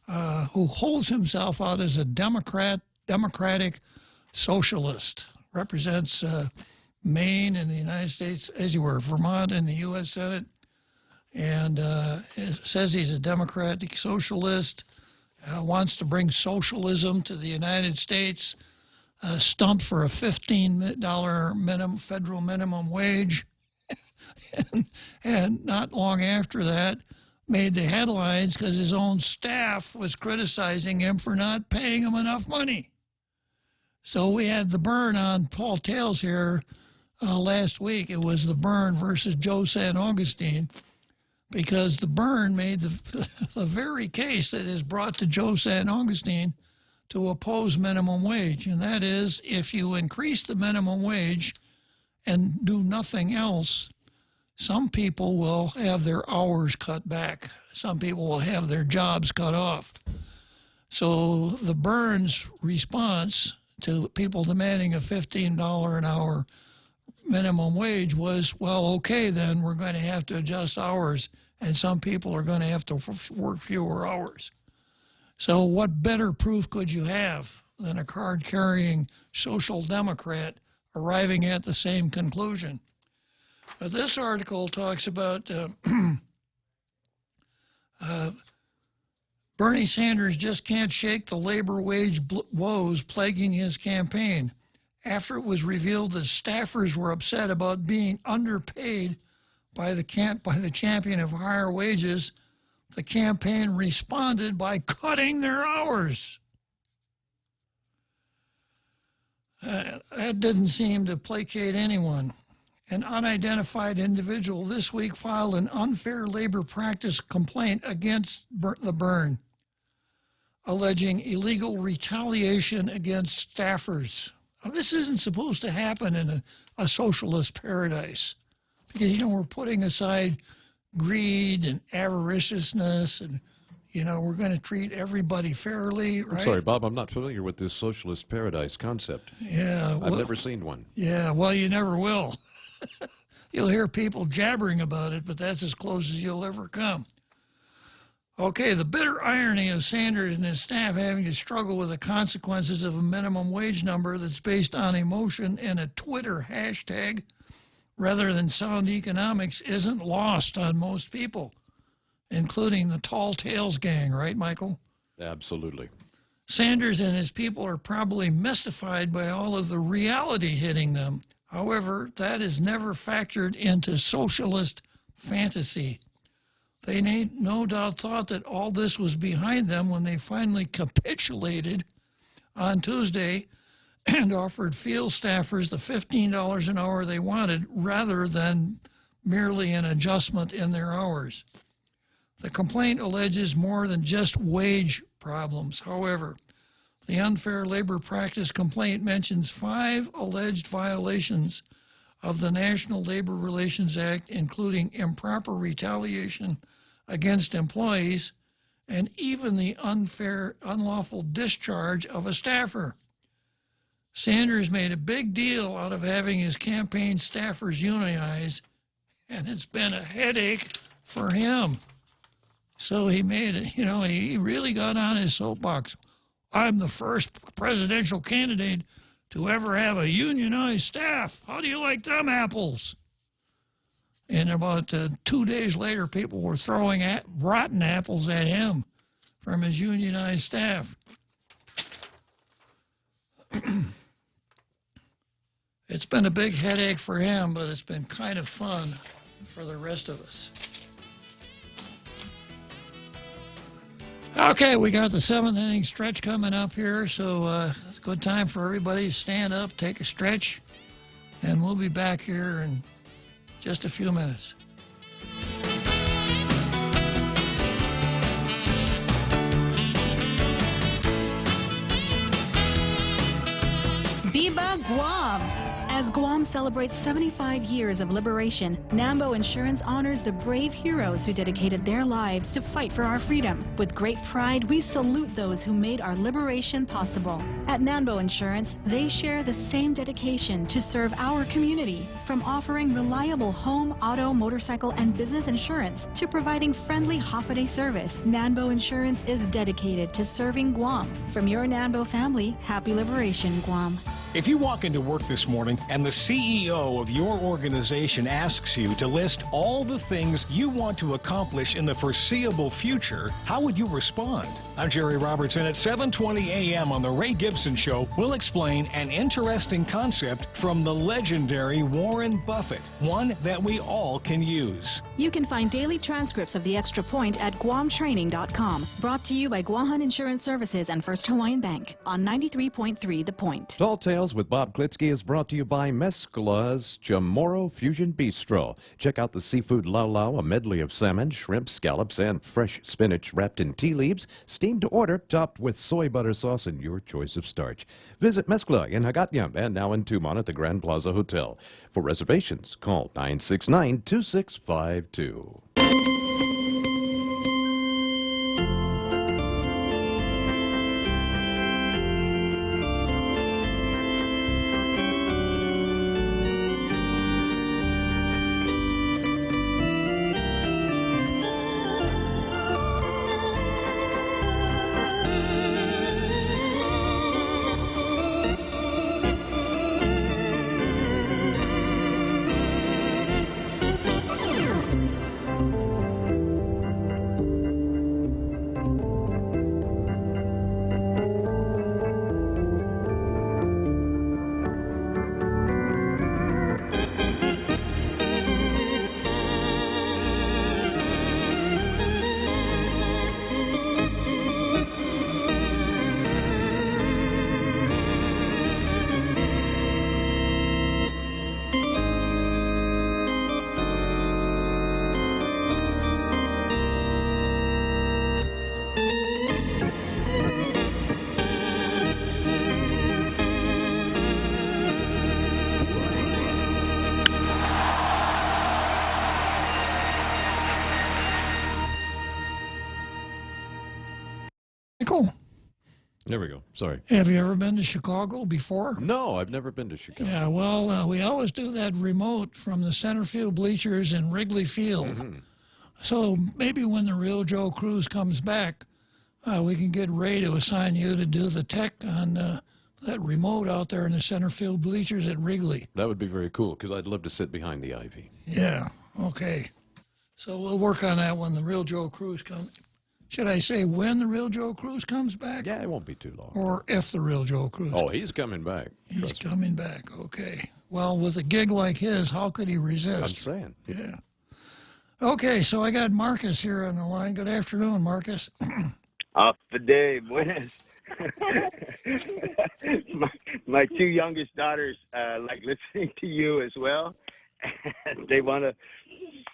who holds himself out as a democratic socialist, represents Maine in the United States, as you were, Vermont in the U.S. Senate, and it says he's a democratic socialist, wants to bring socialism to the United States, stumped for a $15 federal minimum wage, and not long after that made the headlines because his own staff was criticizing him for not paying him enough money. So we had the burn on Paul Tales here last week. It was the burn versus Joe San Augustine, because the burn made the very case that is brought to Joe San Augustine to oppose minimum wage, and that is if you increase the minimum wage and do nothing else, some people will have their hours cut back. Some people will have their jobs cut off. So the Burns response to people demanding a $15 an hour minimum wage was, well, okay, then we're going to have to adjust hours, and some people are going to have to work fewer hours. So what better proof could you have than a card-carrying social democrat arriving at the same conclusion? But this article talks about Bernie Sanders just can't shake the labor wage woes plaguing his campaign. After it was revealed that staffers were upset about being underpaid by the champion of higher wages, the campaign responded by cutting their hours. That didn't seem to placate anyone. An unidentified individual this week filed an unfair labor practice complaint against the burn, alleging illegal retaliation against staffers. Now, this isn't supposed to happen in a socialist paradise, because, you know, we're putting aside greed and avariciousness, and, you know, we're going to treat everybody fairly, right? I'm sorry, Bob, I'm not familiar with this socialist paradise concept. Yeah. I've never seen one. Yeah, well, you never will. You'll hear people jabbering about it, but that's as close as you'll ever come. Okay, the bitter irony of Sanders and his staff having to struggle with the consequences of a minimum wage number that's based on emotion and a Twitter hashtag rather than sound economics isn't lost on most people, including the Tall Tales gang, right, Michael? Absolutely. Sanders and his people are probably mystified by all of the reality hitting them. However, that is never factored into socialist fantasy. They no doubt thought that all this was behind them when they finally capitulated on Tuesday and offered field staffers the $15 an hour they wanted rather than merely an adjustment in their hours. The complaint alleges more than just wage problems. However, the unfair labor practice complaint mentions 5 alleged violations of the National Labor Relations Act, including improper retaliation against employees and even the unlawful discharge of a staffer. Sanders made a big deal out of having his campaign staffers unionized, and it's been a headache for him. So he made it, you know, he really got on his soapbox. I'm the first presidential candidate to ever have a unionized staff. How do you like them apples? And about 2 days later, people were throwing rotten apples at him from his unionized staff. It's been a big headache for him, but it's been kind of fun for the rest of us. Okay, we got the 7th inning stretch coming up here, so it's a good time for everybody to stand up, take a stretch, and we'll be back here in just a few minutes. Viva Guam! As Guam celebrates 75 years of liberation, Nambo Insurance honors the brave heroes who dedicated their lives to fight for our freedom. With great pride, we salute those who made our liberation possible. At Nambo Insurance, they share the same dedication to serve our community, from offering reliable home, auto, motorcycle, and business insurance to providing friendly Hafa Day service. Nambo Insurance is dedicated to serving Guam. From your Nambo family, happy liberation, Guam. If you walk into work this morning and the CEO of your organization asks you to list all the things you want to accomplish in the foreseeable future, how would you respond? I'm Jerry Robertson. At 7:20 a.m. on The Ray Gibson Show, we'll explain an interesting concept from the legendary Warren Buffett, one that we all can use. You can find daily transcripts of The Extra Point at guamtraining.com. Brought to you by Guahan Insurance Services and First Hawaiian Bank on 93.3 The Point. Tall Tales with Bob Klitzkie is brought to you by Mescala's Chamorro Fusion Bistro. Check out the seafood lau-lau, a medley of salmon, shrimp, scallops, and fresh spinach wrapped in tea leaves, steamed to order, topped with soy butter sauce and your choice of starch. Visit Mescla in Hagatiam and now in Tumon at the Grand Plaza Hotel. For reservations, call 969-2652. Michael, There we go. Sorry. have you ever been to Chicago before? No, I've never been to Chicago. Yeah, well, we always do that remote from the center field bleachers in Wrigley Field. So maybe when the real Joe Cruz comes back, we can get Ray to assign you to do the tech on that remote out there in the center field bleachers at Wrigley. That would be very cool because I'd love to sit behind the ivy. Yeah, okay. So we'll work on that when the real Joe Cruz comes. Should I say when the real Joe Cruz comes back? Yeah, it won't be too long. Or if the real Joe Cruz Oh, he's coming back. He's coming back, okay. Well, with a gig like his, how could he resist? I'm saying. Yeah. Okay, so I got Marcus here on the line. Good afternoon, Marcus. Off the day, buenas. my two youngest daughters like listening to you as well. And they want to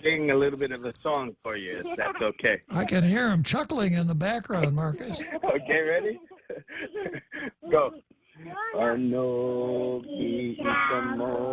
sing a little bit of a song for you, if that's okay. I can hear him chuckling in the background, Marcus. Okay, ready? Go. Anogi isamori.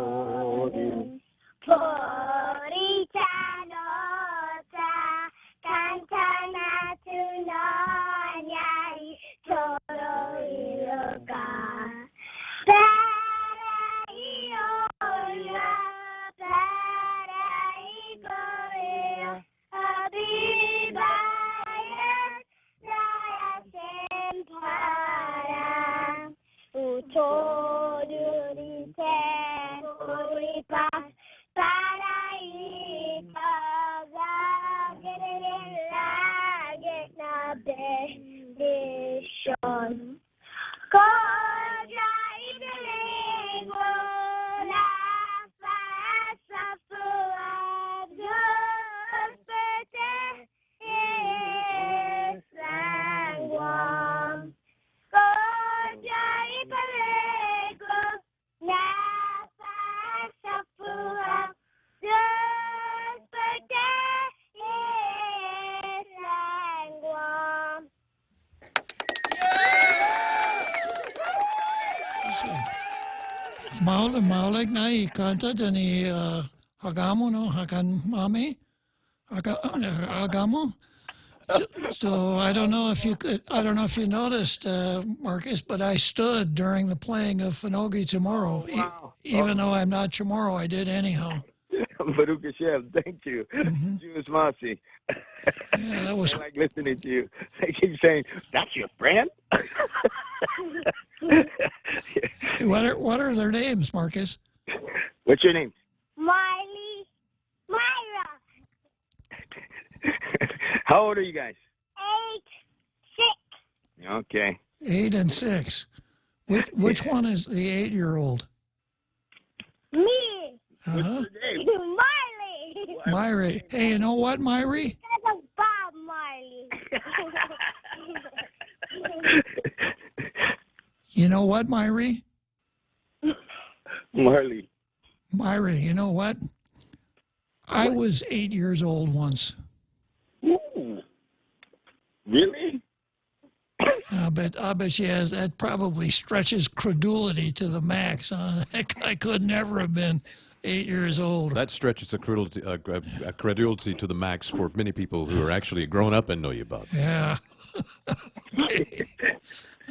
Maulig na ikanta ni Hagamo no Haganmami Hagamo. So I don't know if you noticed, Marcus, but I stood during the playing of Finogi Chamorro. Even though I'm not Chamorro, I did anyhow. Baruch Hashem. Thank you. Jewish Mossy. Yeah, that was... I like listening to you. They keep saying, that's your friend? Hey, what are their names, Marcus? What's your name? Miley. Myra. How old are you guys? 8, 6. Okay. 8 and 6. Which one is the 8-year-old? Me. What's Uh-huh. your name? Miley. Myri. Hey, you know what, Myri? That's a Bob Miley. You know what, Myri? Marley. Myri, you know what? I was 8 years old once. Ooh. Really? I bet she has. That probably stretches credulity to the max. Huh? I could never have been 8 years old. That stretches a credulity to the max for many people who are actually grown up and know you about. Yeah.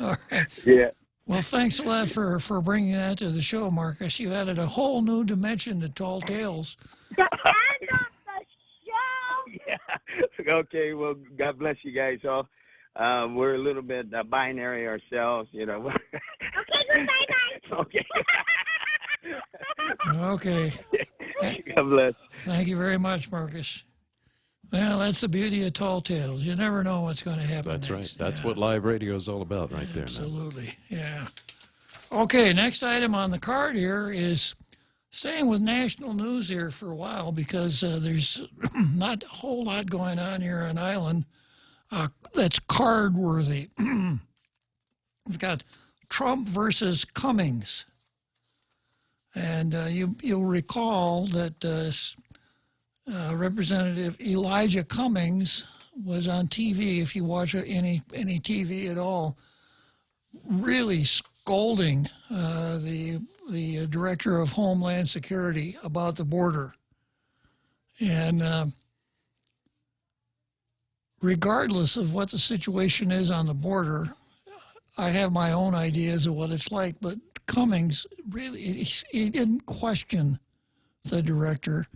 All right. Yeah. Well, thanks a lot for bringing that to the show, Marcus. You added a whole new dimension to Tall Tales. The end of the show. Yeah. Okay. Well, God bless you guys all. We're a little bit binary ourselves, you know. Okay, goodbye, Okay. Okay. God bless. Thank you very much, Marcus. Well, that's the beauty of Tall Tales. You never know what's going to happen That's next. right. That's what live radio is all about right there. Absolutely. Yeah. Okay, next item on the card here is staying with national news here for a while because there's not a whole lot going on here on Island that's card-worthy. We've got Trump versus Cummings. And you'll recall that Representative Elijah Cummings was on TV, if you watch any TV at all, really scolding the Director of Homeland Security about the border. And regardless of what the situation is on the border, I have my own ideas of what it's like, but Cummings really, he didn't question the director.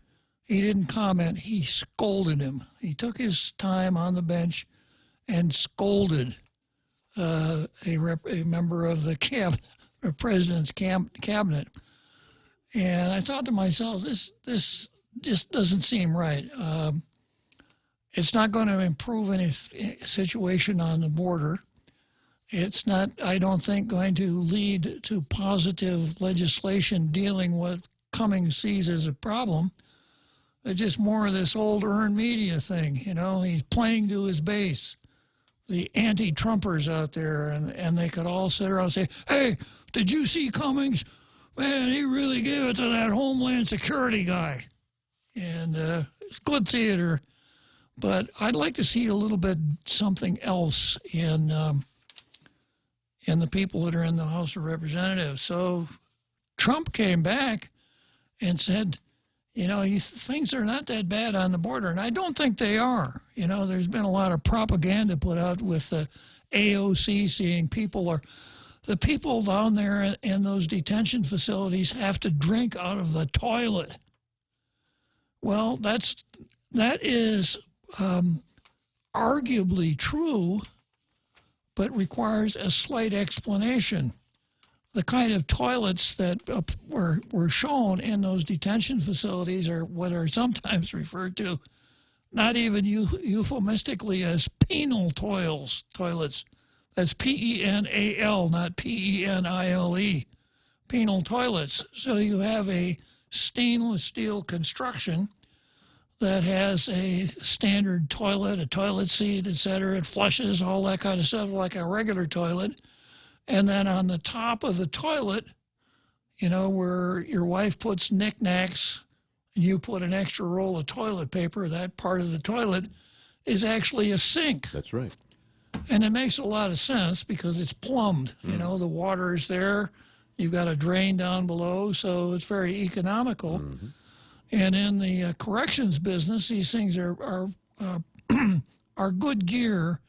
He didn't comment. He scolded him. He took his time on the bench and scolded a member of the president's cabinet. And I thought to myself, this just doesn't seem right. It's not going to improve any situation on the border. It's not, I don't think, going to lead to positive legislation dealing with Cummings sees as a problem. It's just more of this old earned media thing, you know. He's playing to his base, the anti-Trumpers out there, and they could all sit around and say, hey, did you see Cummings? Man, he really gave it to that Homeland Security guy. And it's good theater, but I'd like to see a little bit something else in the people that are in the House of Representatives. So Trump came back and said, you know, things are not that bad on the border. And I don't think they are. You know, there's been a lot of propaganda put out with the AOC saying the people down there in those detention facilities have to drink out of the toilet. Well, that is arguably true, but requires a slight explanation. The kind of toilets that were shown in those detention facilities are what are sometimes referred to, not even euphemistically, as penal toilets. That's P-E-N-A-L, not P-E-N-I-L-E, penal toilets. So you have a stainless steel construction that has a standard toilet, a toilet seat, etc. It flushes, all that kind of stuff like a regular toilet. And then on the top of the toilet, you know, where your wife puts knickknacks and you put an extra roll of toilet paper, that part of the toilet is actually a sink. That's right. And it makes a lot of sense because it's plumbed. You know, the water is there. You've got a drain down below, so it's very economical. Mm-hmm. And in the corrections business, these things are good gear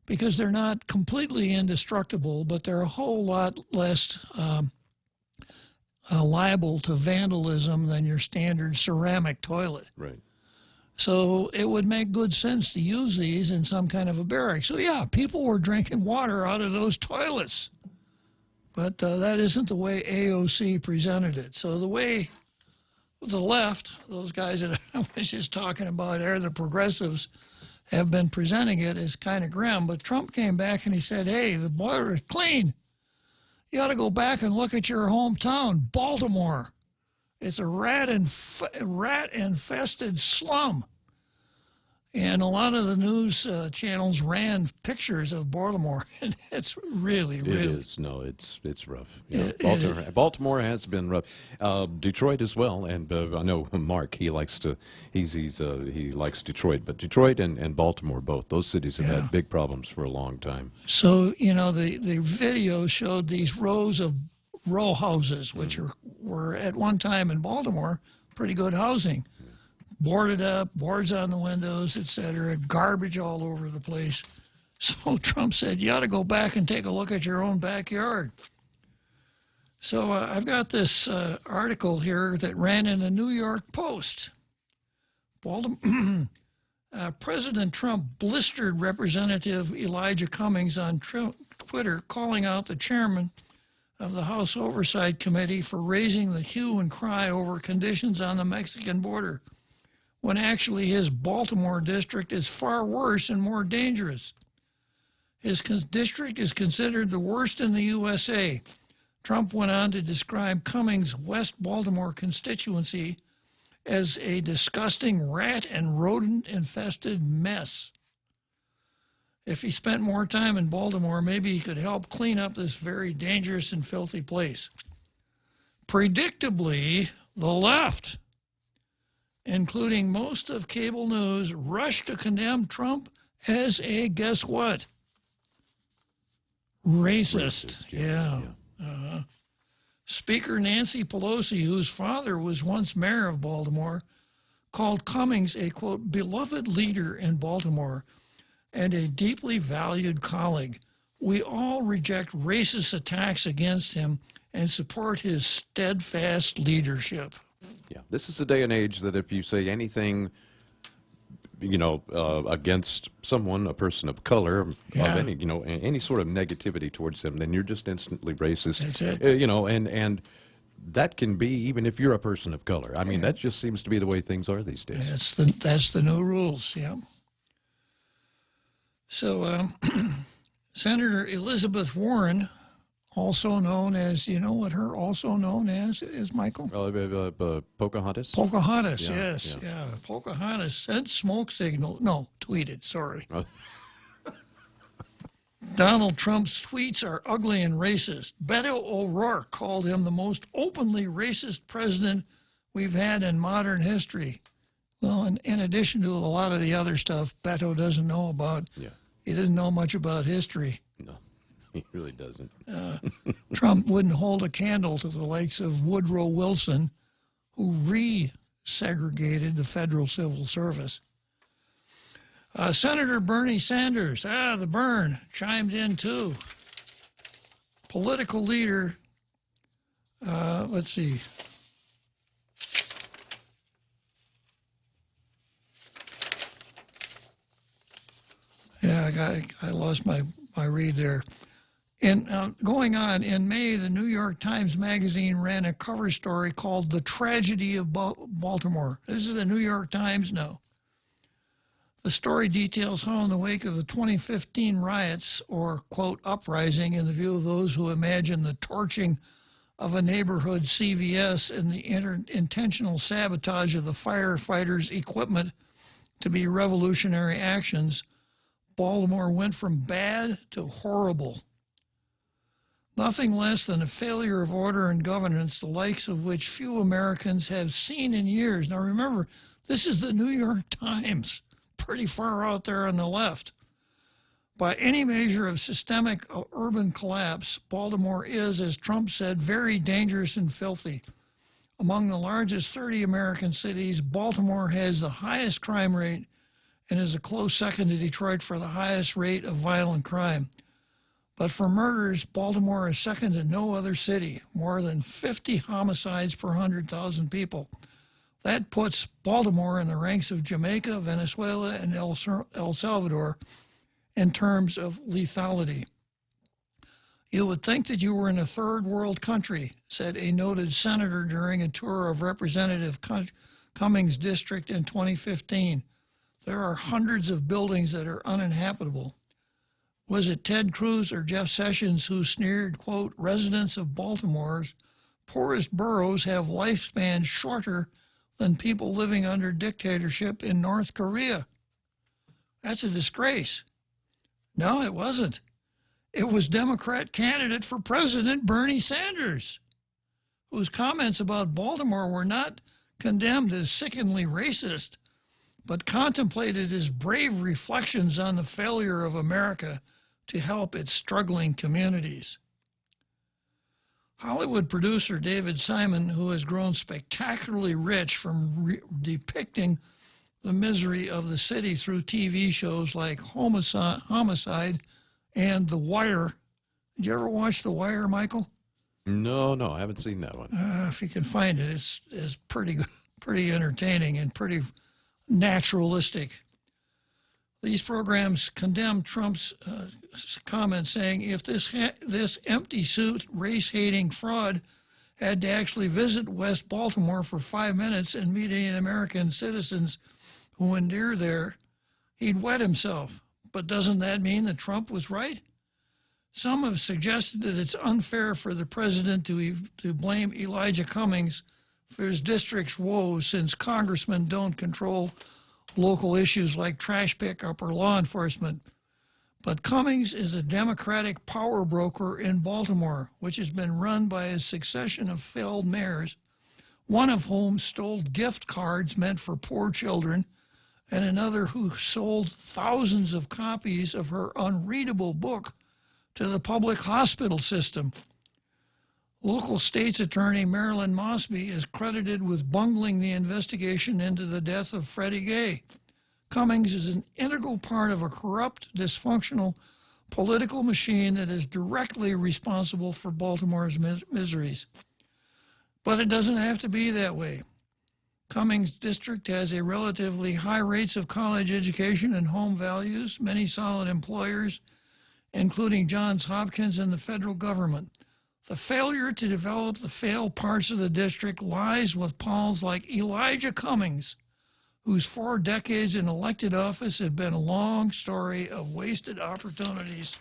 because they're not completely indestructible, but they're a whole lot less liable to vandalism than your standard ceramic toilet. Right. So it would make good sense to use these in some kind of a barrack. So yeah, people were drinking water out of those toilets. But that isn't the way AOC presented it. So the way the left, those guys that I was just talking about there, the progressives, have been presenting it is kind of grim. But Trump came back and he said, hey, the boiler is clean. You ought to go back and look at your hometown, Baltimore. It's a rat-infested slum. And a lot of the news channels ran pictures of Baltimore, and it's really. It is. No, it's rough. Yeah, Baltimore has been rough. Detroit as well, and I know Mark. He likes Detroit, but Detroit and Baltimore both. Those cities have had big problems for a long time. So the video showed these rows of row houses, which were at one time in Baltimore pretty good housing. Boarded up, boards on the windows, etc., garbage all over the place. So Trump said, you ought to go back and take a look at your own backyard. So I've got this article here that ran in the New York Post. President Trump blistered Representative Elijah Cummings on Twitter, calling out the chairman of the House Oversight Committee for raising the hue and cry over conditions on the Mexican border, when actually his Baltimore district is far worse and more dangerous. His district is considered the worst in the USA. Trump went on to describe Cummings' West Baltimore constituency as a disgusting rat and rodent-infested mess. If he spent more time in Baltimore, maybe he could help clean up this very dangerous and filthy place. Predictably, the left, including most of cable news, rushed to condemn Trump as a, guess what? Racist. Yeah. Speaker Nancy Pelosi, whose father was once mayor of Baltimore, called Cummings a, quote, beloved leader in Baltimore and a deeply valued colleague. We all reject racist attacks against him and support his steadfast leadership. Yeah, this is a day and age that if you say anything, against someone, a person of color, of any sort of negativity towards them, then you're just instantly racist. That's it. And that can be even if you're a person of color. I mean, that just seems to be the way things are these days. That's the new rules. Yeah. So, Senator Elizabeth Warren, also known as, you know what her also known as is, Michael? Pocahontas? Pocahontas, yes. Yeah. Pocahontas sent smoke signal. No, tweeted, sorry. Donald Trump's tweets are ugly and racist. Beto O'Rourke called him the most openly racist president we've had in modern history. Well, in addition to a lot of the other stuff Beto doesn't know about, he doesn't know much about history. No. He really doesn't. Trump wouldn't hold a candle to the likes of Woodrow Wilson, who resegregated the federal civil service. Senator Bernie Sanders, the Bern, chimed in too. Political leader, let's see. Yeah, I lost my read there. Going on, in May, the New York Times Magazine ran a cover story called The Tragedy of Baltimore. This is the New York Times now. The story details how in the wake of the 2015 riots, or, quote, uprising, in the view of those who imagine the torching of a neighborhood CVS and the intentional sabotage of the firefighters' equipment to be revolutionary actions, Baltimore went from bad to horrible. Nothing less than a failure of order and governance, the likes of which few Americans have seen in years. Now remember, this is the New York Times, pretty far out there on the left. By any measure of systemic urban collapse, Baltimore is, as Trump said, very dangerous and filthy. Among the largest 30 American cities, Baltimore has the highest crime rate and is a close second to Detroit for the highest rate of violent crime. But for murders, Baltimore is second to no other city, more than 50 homicides per 100,000 people. That puts Baltimore in the ranks of Jamaica, Venezuela, and El Salvador in terms of lethality. You would think that you were in a third world country, said a noted senator during a tour of Representative Cummings' district in 2015. There are hundreds of buildings that are uninhabitable. Was it Ted Cruz or Jeff Sessions who sneered, quote, residents of Baltimore's poorest boroughs have lifespans shorter than people living under dictatorship in North Korea? That's a disgrace. No, it wasn't. It was Democrat candidate for president Bernie Sanders, whose comments about Baltimore were not condemned as sickeningly racist, but contemplated as brave reflections on the failure of America to help its struggling communities. Hollywood producer David Simon, who has grown spectacularly rich from depicting the misery of the city through TV shows like Homicide and The Wire. Did you ever watch The Wire, Michael? No, I haven't seen that one. If you can find it, it's pretty entertaining and pretty naturalistic. These programs condemn Trump's comments, saying if this empty suit, race-hating fraud had to actually visit West Baltimore for 5 minutes and meet American citizens who endure there, he'd wet himself. But doesn't that mean that Trump was right? Some have suggested that it's unfair for the president to blame Elijah Cummings for his district's woes, since congressmen don't control local issues like trash pickup or law enforcement. But Cummings is a Democratic power broker in Baltimore, which has been run by a succession of failed mayors, one of whom stole gift cards meant for poor children, and another who sold thousands of copies of her unreadable book to the public hospital system. Local state's attorney Marilyn Mosby is credited with bungling the investigation into the death of Freddie Gay. Cummings is an integral part of a corrupt, dysfunctional political machine that is directly responsible for Baltimore's miseries. But it doesn't have to be that way. Cummings' district has a relatively high rates of college education and home values, many solid employers, including Johns Hopkins and the federal government. The failure to develop the failed parts of the district lies with pawns like Elijah Cummings, whose 4 decades in elected office have been a long story of wasted opportunities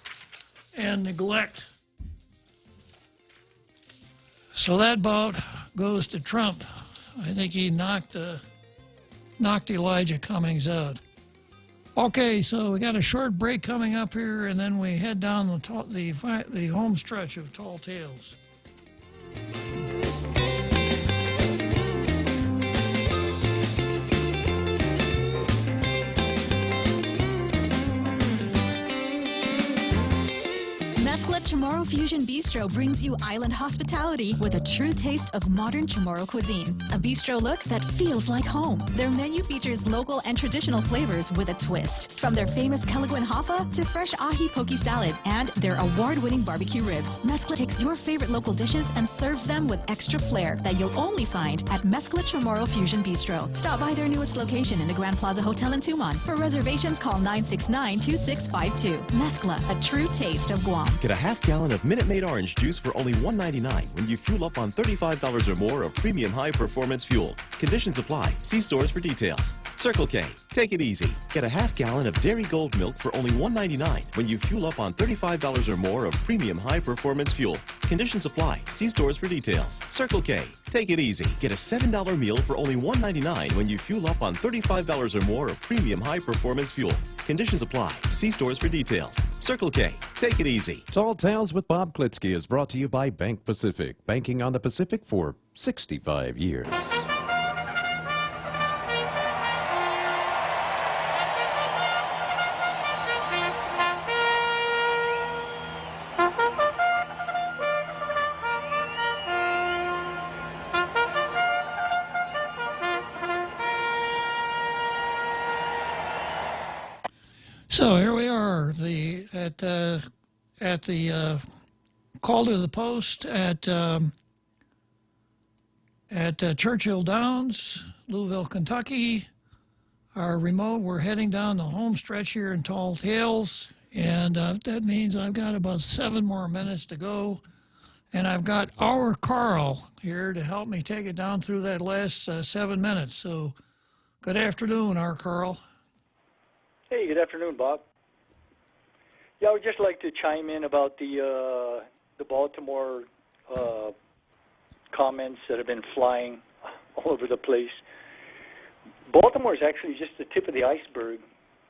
and neglect. So that bout goes to Trump. I think he knocked Elijah Cummings out. Okay, so we got a short break coming up here, and then we head down the home stretch of Tall Tales. Chamorro Fusion Bistro brings you island hospitality with a true taste of modern Chamorro cuisine. A bistro look that feels like home. Their menu features local and traditional flavors with a twist. From their famous Kelaguen Hapa to fresh ahi poke salad and their award-winning barbecue ribs. Mezcla takes your favorite local dishes and serves them with extra flair that you'll only find at Mezcla Chamorro Fusion Bistro. Stop by their newest location in the Grand Plaza Hotel in Tumon. For reservations, call 969-2652. Mezcla, a true taste of Guam. Get a half-gallon of Minute Maid orange juice for only $1.99 when you fuel up on $35 or more of premium high-performance fuel. Conditions apply. See stores for details. Circle K. Take it easy. Get a half-gallon of Dairy Gold milk for only $1.99 when you fuel up on $35 or more of premium high-performance fuel. Conditions apply. See stores for details. Circle K. Take it easy. Get a $7 meal for only $1.99 when you fuel up on $35 or more of premium high-performance fuel. Conditions apply. See stores for details. Circle K. Take it easy. Tall Tales with Bob Klitzkie is brought to you by Bank Pacific, banking on the Pacific for 65 years. So here we are at at the call to the post at Churchill Downs, Louisville, Kentucky. Our remote, we're heading down the home stretch here in Tall Tales, and that means I've got about 7 more minutes to go. And I've got our Carl here to help me take it down through that last 7 minutes. So good afternoon, our Carl. Hey, good afternoon, Bob. Yeah, I would just like to chime in about the Baltimore comments that have been flying all over the place. Baltimore is actually just the tip of the iceberg.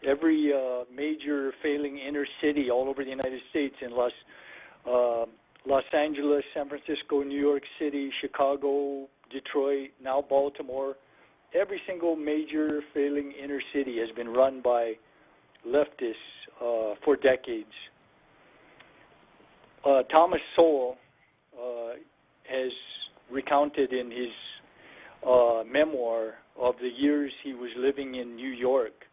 Every major failing inner city all over the United States, in Los Angeles, San Francisco, New York City, Chicago, Detroit, now Baltimore, every single major failing inner city has been run by leftists for decades. Thomas Sowell has recounted in his memoir of the years he was living in New York.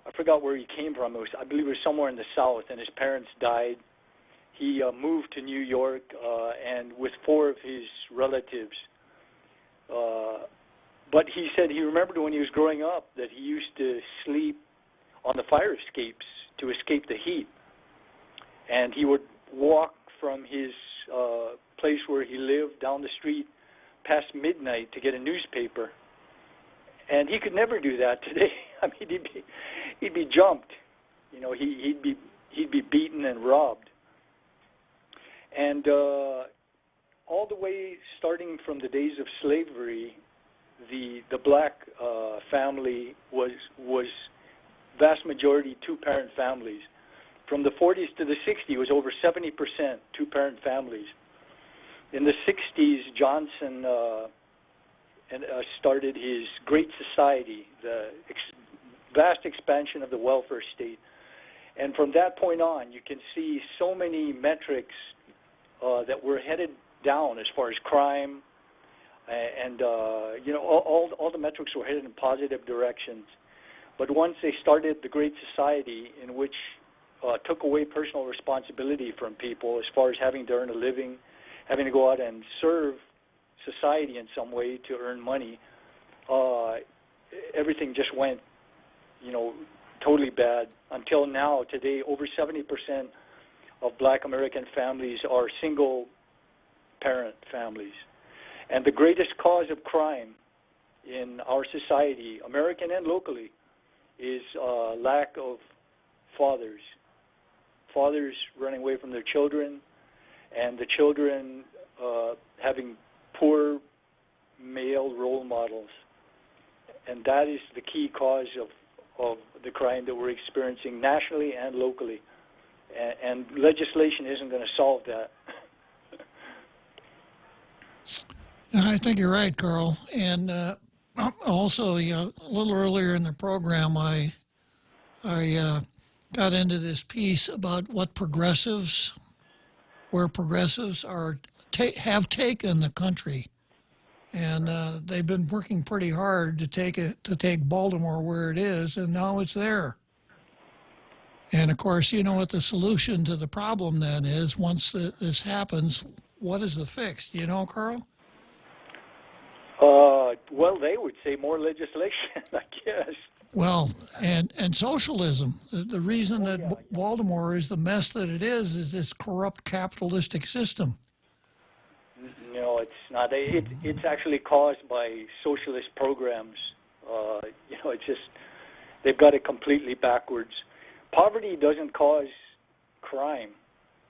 I forgot where he came from. I believe it was somewhere in the South, and his parents died. He moved to New York and with 4 of his relatives. But he said he remembered when he was growing up that he used to sleep on the fire escapes to escape the heat. And he would walk from his place where he lived down the street past midnight to get a newspaper. And he could never do that today. I mean, he'd be jumped. You know, he'd be beaten and robbed. And all the way starting from the days of slavery, the black family was vast majority 2-parent families. From the 40s to the 60s, it was over 70% 2-parent families. In the 60s, Johnson started his Great Society, the vast expansion of the welfare state. And from that point on, you can see so many metrics that were headed down as far as crime, and you know, all the metrics were headed in positive directions. But once they started the Great Society, in which took away personal responsibility from people as far as having to earn a living, having to go out and serve society in some way to earn money, everything just went, you know, totally bad. Until now, today, over 70% of black American families are single-parent families. And the greatest cause of crime in our society, American and locally, is lack of fathers. Fathers running away from their children, and the children having poor male role models. And that is the key cause of the crime that we're experiencing nationally and locally. And legislation isn't going to solve that. I think you're right, Carl. And also, you know, a little earlier in the program, I got into this piece about where progressives have taken the country, and they've been working pretty hard to take Baltimore where it is, and now it's there. And of course, you know what the solution to the problem then is. Once this happens, what is the fix? Do you know, Carl? Well, they would say more legislation, I guess. Well, and socialism. The reason that Baltimore is the mess that it is this corrupt capitalistic system. No, it's not. It's actually caused by socialist programs. You know, it's just they've got it completely backwards. Poverty doesn't cause crime.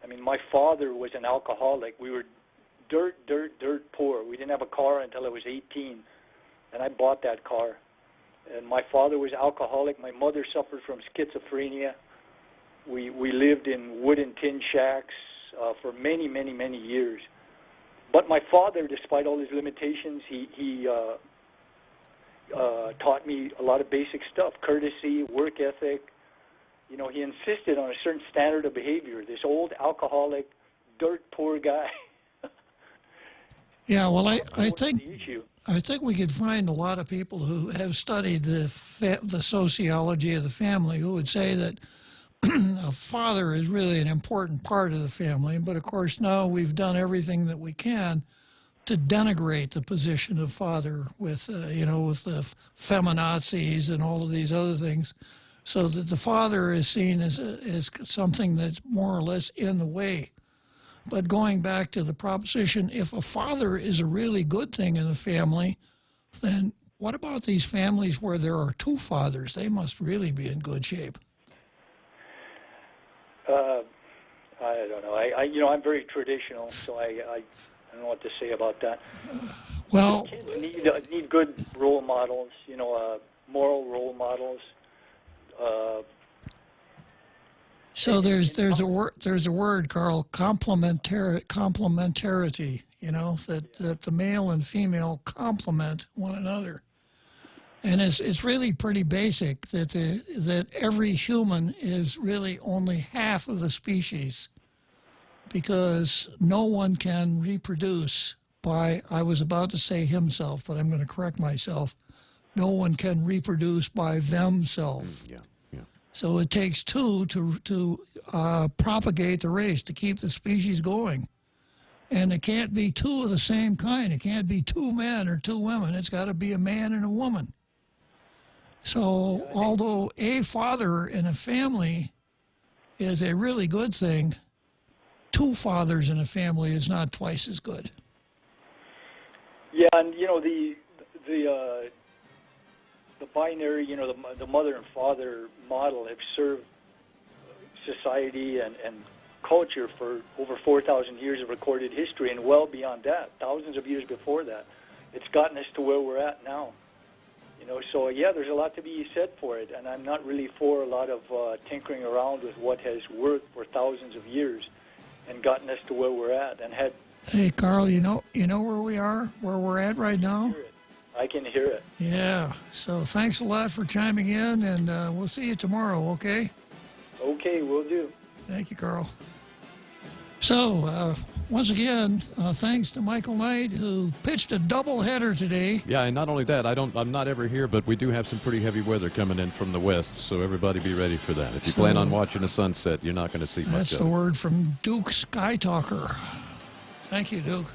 I mean, my father was an alcoholic. We were dirt poor. We didn't have a car until I was 18, and I bought that car. And my father was alcoholic. My mother suffered from schizophrenia. We lived in wood and tin shacks for many years. But my father, despite all his limitations, he taught me a lot of basic stuff: courtesy, work ethic. You know, he insisted on a certain standard of behavior. This old alcoholic, dirt poor guy. Yeah, well, I think we could find a lot of people who have studied the sociology of the family who would say that a father is really an important part of the family, but of course now we've done everything that we can to denigrate the position of father with, with the feminazis and all of these other things, so that the father is seen as something that's more or less in the way. But going back to the proposition, if a father is a really good thing in the family, then what about these families where there are two fathers? They must really be in good shape. I don't know. I'm very traditional, so I don't know what to say about that. Well, kids need good role models, moral role models. So there's a word, Carl, complementarity. That the male and female complement one another, and it's really pretty basic that every human is really only half of the species, because no one can reproduce by, I was about to say himself, but I'm going to correct myself. No one can reproduce by themselves. Yeah. So it takes two to propagate the race, to keep the species going. And it can't be two of the same kind. It can't be two men or two women. It's got to be a man and a woman. So although a father in a family is a really good thing, two fathers in a family is not twice as good. Yeah, and the binary, the mother and father model have served society and culture for over 4,000 years of recorded history, and well beyond that, thousands of years before that. It's gotten us to where we're at now. So yeah, there's a lot to be said for it, and I'm not really for a lot of tinkering around with what has worked for thousands of years and gotten us to where we're at. And Hey, Carl, you know where we are, where we're at right now? I can hear it. Yeah. So thanks a lot for chiming in, and we'll see you tomorrow, okay? Okay, will do. Thank you, Carl. So, once again, thanks to Michael Knight, who pitched a doubleheader today. Yeah, and not only that, I'm not ever here, but we do have some pretty heavy weather coming in from the west, so everybody be ready for that. If you plan on watching a sunset, you're not going to see much of it. That's the word from Duke Skytalker. Thank you, Duke.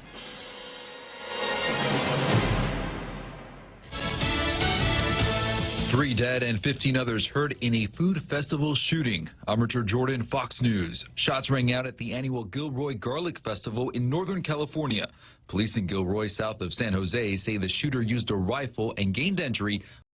Three dead and 15 others hurt in a food festival shooting. I'm Richard Jordan, Fox News. Shots rang out at the annual Gilroy Garlic Festival in Northern California. Police in Gilroy, south of San Jose, say the shooter used a rifle and gained entry